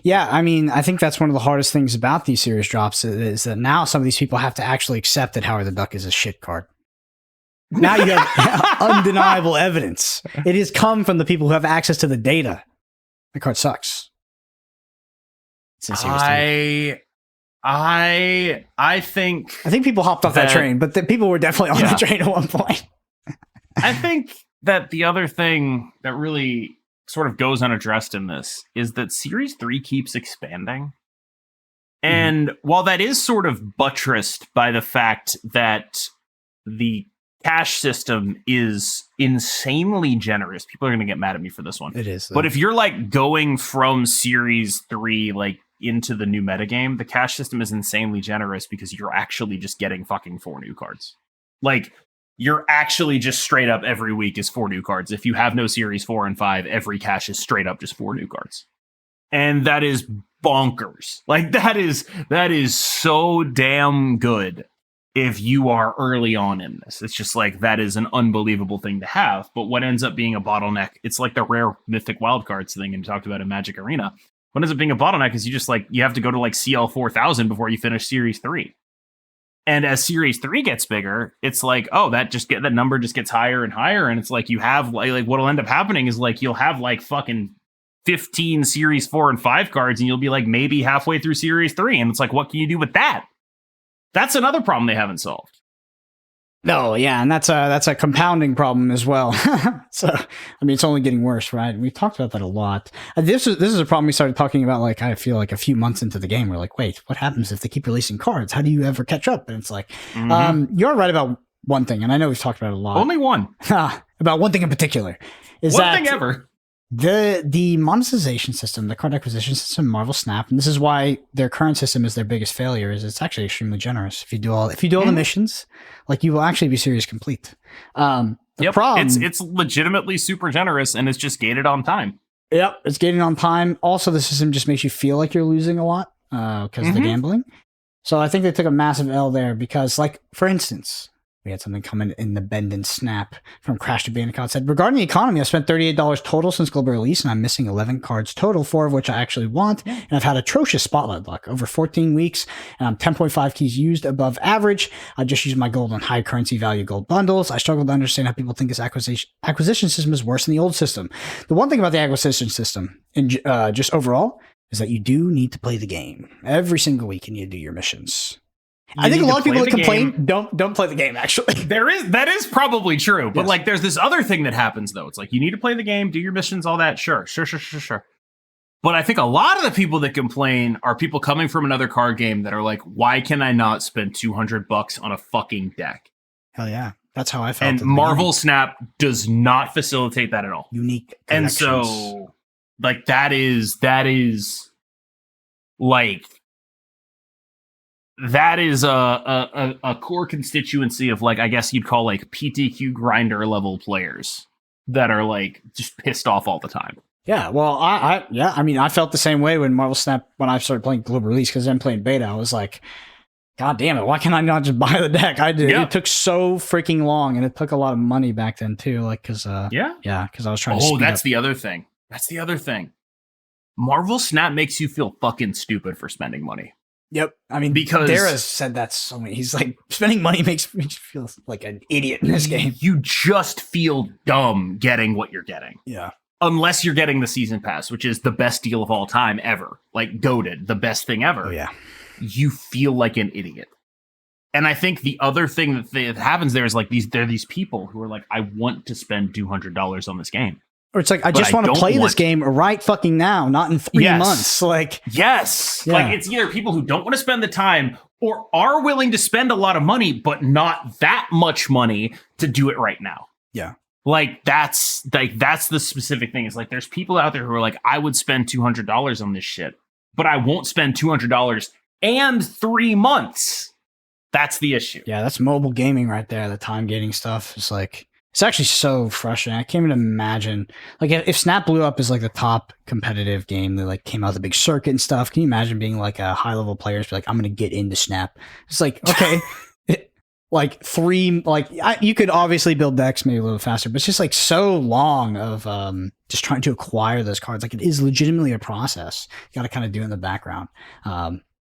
Speaker 3: Yeah, I mean, I think that's one of the hardest things about these series drops is that now some of these people have to actually accept that Howard the Duck is a shit card. Now you have undeniable evidence. It has come from the people who have access to the data. The card sucks.
Speaker 2: I think
Speaker 3: people hopped off that train, but the people were definitely on that train at one point.
Speaker 2: I think that the other thing that really sort of goes unaddressed in this is that Series 3 keeps expanding. And while that is sort of buttressed by the fact that the cash system is insanely generous, people are going to get mad at me for this one.
Speaker 3: It is.
Speaker 2: But if you're like going from Series 3 like into the new metagame, the cash system is insanely generous because you're actually just getting fucking 4 new cards. Like, you're actually just straight up every week is 4 new cards. If you have no Series 4 and 5, every cash is straight up just 4 new cards. And that is bonkers. Like, that is so damn good if you are early on in this. It's just like, that is an unbelievable thing to have. But what ends up being a bottleneck, it's like the rare mythic wildcards thing and talked about in Magic Arena. What ends up being a bottleneck is you have to go to like CL 4000 before you finish Series 3. And as Series 3 gets bigger, it's like, oh, that number just gets higher and higher. And it's like, you have like what'll end up happening is like, you'll have like fucking 15 Series 4 and 5 cards, and you'll be like maybe halfway through Series 3. And it's like, what can you do with that? That's another problem they haven't solved.
Speaker 3: No, yeah, and that's a compounding problem as well. So, I mean, it's only getting worse, right? We've talked about that a lot. This is a problem we started talking about, like, I feel like a few months into the game. We're like, wait, what happens if they keep releasing cards? How do you ever catch up? And it's like, you're right about one thing, and I know we've talked about it a lot.
Speaker 2: Only one.
Speaker 3: About one thing in particular.
Speaker 2: One thing ever.
Speaker 3: The monetization system, the card acquisition system, Marvel Snap, and this is why their current system is their biggest failure, is it's actually extremely generous. If you do all the missions, like, you will actually be series complete. The problem,
Speaker 2: it's legitimately super generous, and it's just gated on time.
Speaker 3: Yep, it's gated on time. Also, the system just makes you feel like you're losing a lot because of the gambling. So I think they took a massive L there because, like, for instance, we had something coming in the Bend and Snap from Crash to Bandicoot. Said, regarding the economy, I've spent $38 total since global release, and I'm missing 11 cards total, 4 of which I actually want. And I've had atrocious spotlight luck over 14 weeks, and I'm 10.5 keys used above average. I just used my gold on high currency value gold bundles. I struggle to understand how people think this acquisition system is worse than the old system. The one thing about the acquisition system, just overall, is that you do need to play the game. Every single week you need to do your missions. I think a lot of people that complain don't play the game, actually.
Speaker 2: That is probably true. But like, there's this other thing that happens, though. It's like, you need to play the game, do your missions, all that. Sure. But I think a lot of the people that complain are people coming from another card game that are like, why can I not spend $200 on a fucking deck?
Speaker 3: Hell yeah. That's how I felt.
Speaker 2: And Marvel Snap does not facilitate that at all.
Speaker 3: Unique
Speaker 2: connections. And so, like, that is a core constituency of, like, I guess you'd call like PTQ grinder level players that are like just pissed off all the time.
Speaker 3: Yeah, well, I mean, I felt the same way when Marvel Snap, when I started playing global release, because I'm playing beta. I was like, God damn it, why can't I not just buy the deck? I did. It took so freaking long, and it took a lot of money back then too. Like, because because I was trying to.
Speaker 2: Oh, that's the other thing. Marvel Snap makes you feel fucking stupid for spending money.
Speaker 3: Yep. I mean, because Dara said that so many. He's like, spending money makes me feel like an idiot in this game.
Speaker 2: You just feel dumb getting what you're getting.
Speaker 3: Yeah.
Speaker 2: Unless you're getting the season pass, which is the best deal of all time ever. Like, goated, the best thing ever.
Speaker 3: Oh, yeah.
Speaker 2: You feel like an idiot. And I think the other thing that happens there is, like, there are these people who are like, I want to spend $200 on this game.
Speaker 3: Or it's like, I just want to play this game right fucking now, not in 3 months. Like,
Speaker 2: yes. Yeah. Like, it's either people who don't want to spend the time or are willing to spend a lot of money, but not that much money to do it right now.
Speaker 3: Yeah.
Speaker 2: Like, that's the specific thing. Is like, there's people out there who are like, I would spend $200 on this shit, but I won't spend $200 and 3 months. That's the issue.
Speaker 3: Yeah, that's mobile gaming right there. The time gating stuff is like, it's actually so frustrating. I can't even imagine, like, if Snap blew up as like the top competitive game that like came out of the big circuit and stuff. Can you imagine being like a high level player be like, I'm going to get into Snap? It's like, okay. like you could obviously build decks maybe a little faster, but it's just like so long of just trying to acquire those cards. Like it is legitimately a process you got to kind of do in the background.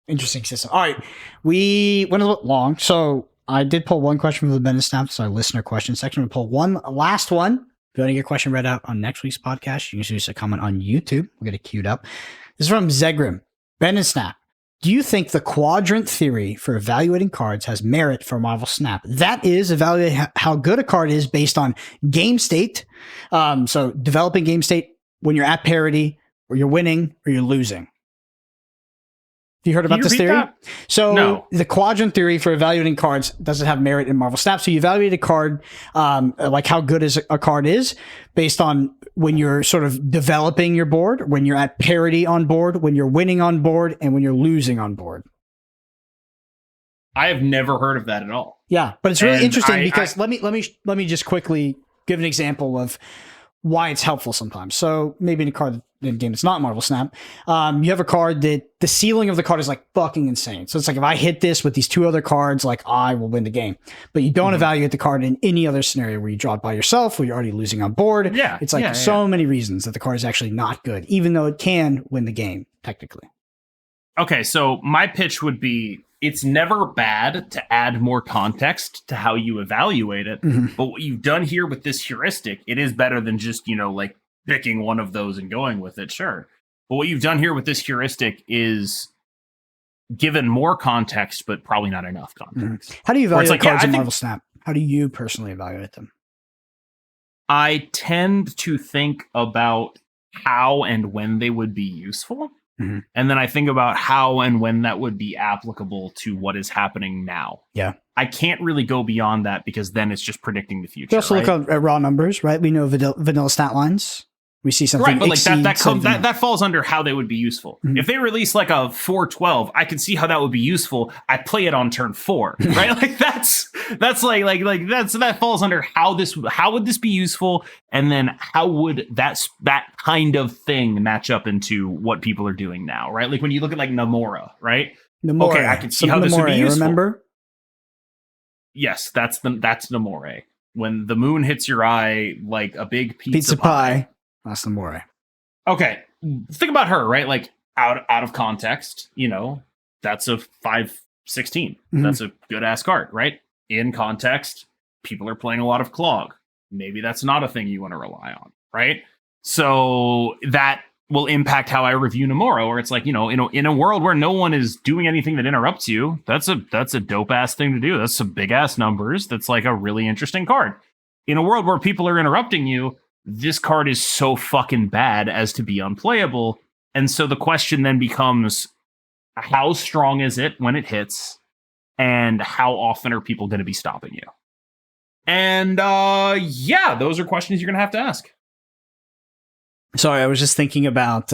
Speaker 3: Interesting system. All right, we went a little long, so I did pull one question from the Ben and Snap. So our listener question section. We pull one last one. If you want to get a question read out on next week's podcast, you can just a comment on YouTube. We'll get it queued up. This is from Zegrim. Ben and Snap. Do you think the quadrant theory for evaluating cards has merit for Marvel Snap? That is evaluating how good a card is based on game state. So developing game state when you're at parity, or you're winning, or you're losing. Have you heard about this theory? That? So no. The quadrant theory for evaluating cards doesn't have merit in Marvel Snap. So you evaluate a card, like how good a card is based on when you're sort of developing your board, when you're at parity on board, when you're winning on board, and when you're losing on board.
Speaker 2: I have never heard of that at all.
Speaker 3: Yeah, but it's really interesting because let me just quickly give an example of why it's helpful sometimes. So maybe in a card in a game it's not Marvel Snap, you have a card that the ceiling of the card is like fucking insane. So it's like if I hit this with these two other cards, like I will win the game. But you don't evaluate the card in any other scenario where you draw it by yourself, where you're already losing on board.
Speaker 2: Yeah,
Speaker 3: it's like so many reasons that the card is actually not good, even though it can win the game technically.
Speaker 2: Okay, so my pitch would be it's never bad to add more context to how you evaluate it. But what you've done here with this heuristic, it is better than just, like picking one of those and going with it. Sure. But what you've done here with this heuristic is given more context, but probably not enough context.
Speaker 3: How do you evaluate cards in Marvel Snap? How do you personally evaluate them?
Speaker 2: I tend to think about how and when they would be useful. And then I think about how and when that would be applicable to what is happening now.
Speaker 3: Yeah.
Speaker 2: I can't really go beyond that because then it's just predicting the future.
Speaker 3: You also look at raw numbers, right? We know vanilla stat lines. We see something
Speaker 2: right, but like that falls under how they would be useful. If they release like a 4/12, I can see how that would be useful. I play it on turn 4, right? Like that's that falls under how would this be useful, and then how would that kind of thing match up into what people are doing now, right? Like when you look at like Namora, right?
Speaker 3: Namora.
Speaker 2: Okay, I can see how this would be useful.
Speaker 3: Remember?
Speaker 2: Yes, that's Namora. When the moon hits your eye like a big pizza pie.
Speaker 3: That's Namora.
Speaker 2: Okay, think about her, right? Like out of context, that's a 5/16. That's a good ass card, right? In context, people are playing a lot of Clog. Maybe that's not a thing you want to rely on, right? So that will impact how I review Namora, where it's like, in a world where no one is doing anything that interrupts you, that's a dope ass thing to do. That's some big ass numbers. That's like a really interesting card. In a world where people are interrupting you, this card is so fucking bad as to be unplayable. And so the question then becomes, how strong is it when it hits? And how often are people going to be stopping you? And those are questions you're going to ask.
Speaker 3: Sorry, I was just thinking about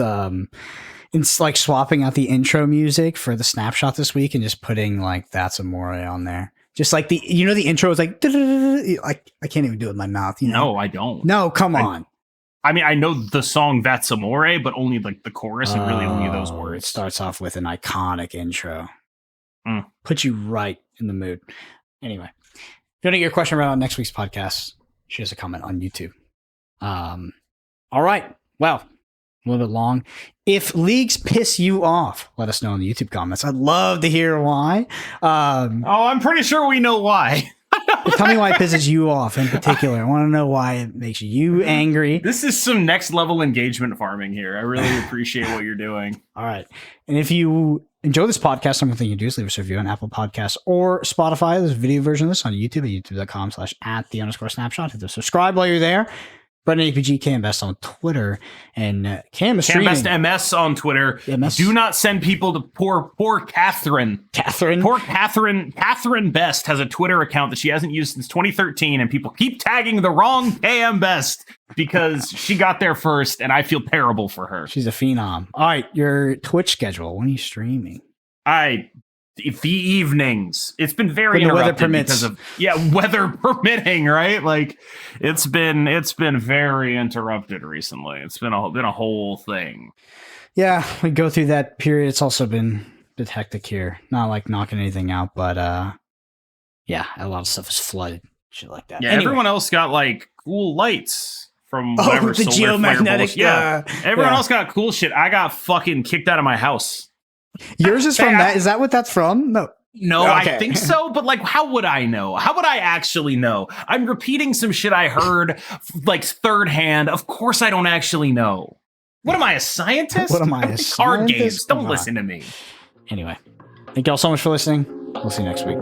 Speaker 3: it's like swapping out the intro music for the Snapshot this week and just putting like That's Amore on there. Just like the intro is like, I can't even do it with my mouth.
Speaker 2: No, I don't.
Speaker 3: No, come on.
Speaker 2: I mean, I know the song That's Amore, but only like the chorus and really only those words.
Speaker 3: It starts off with an iconic intro. Put you right in the mood. Anyway, if you want to get your question right on next week's podcast, shoot us a comment on YouTube. All right. Well, a little bit long. If leagues piss you off, let us know in the YouTube comments. I'd love to hear why.
Speaker 2: I'm pretty sure we know why.
Speaker 3: Tell me why it pisses you off in particular. I want to know why it makes you angry.
Speaker 2: This is some next level engagement farming here. I really appreciate what you're doing.
Speaker 3: All right. And if you enjoy this podcast, something you can do is leave us a review on Apple Podcasts or Spotify. There's a video version of this on YouTube at youtube.com/@the_snapshot. Hit the subscribe while you're there. Brendan APG, KMBest on Twitter, and
Speaker 2: KMBest MS on Twitter. MS. Do not send people to poor Catherine. Poor Catherine. Catherine Best has a Twitter account that she hasn't used since 2013, and people keep tagging the wrong KMBest because she got there first, and I feel terrible for her.
Speaker 3: She's a phenom. All right, your Twitch schedule. When are you streaming?
Speaker 2: The evenings. It's been very interrupted because of weather permitting, right? Like it's been very interrupted recently. It's been a whole thing.
Speaker 3: Yeah, we go through that period. It's also been a bit hectic here. Not like knocking anything out, but
Speaker 1: Yeah, a lot of stuff is flooded, shit like that.
Speaker 2: Yeah, everyone else got like cool lights from whatever
Speaker 3: the geomagnetic.
Speaker 2: Yeah, everyone else got cool shit. I got fucking kicked out of my house.
Speaker 3: Yours is from that? Is that what that's from?
Speaker 2: No, okay. I think so, but like, how would I know? How would I actually know? I'm repeating some shit I heard, like third hand. Of course, I don't actually know. What am I, a scientist?
Speaker 3: What am I, a
Speaker 2: card games? Don't listen to me.
Speaker 1: Anyway, thank y'all so much for listening. We'll see you next week.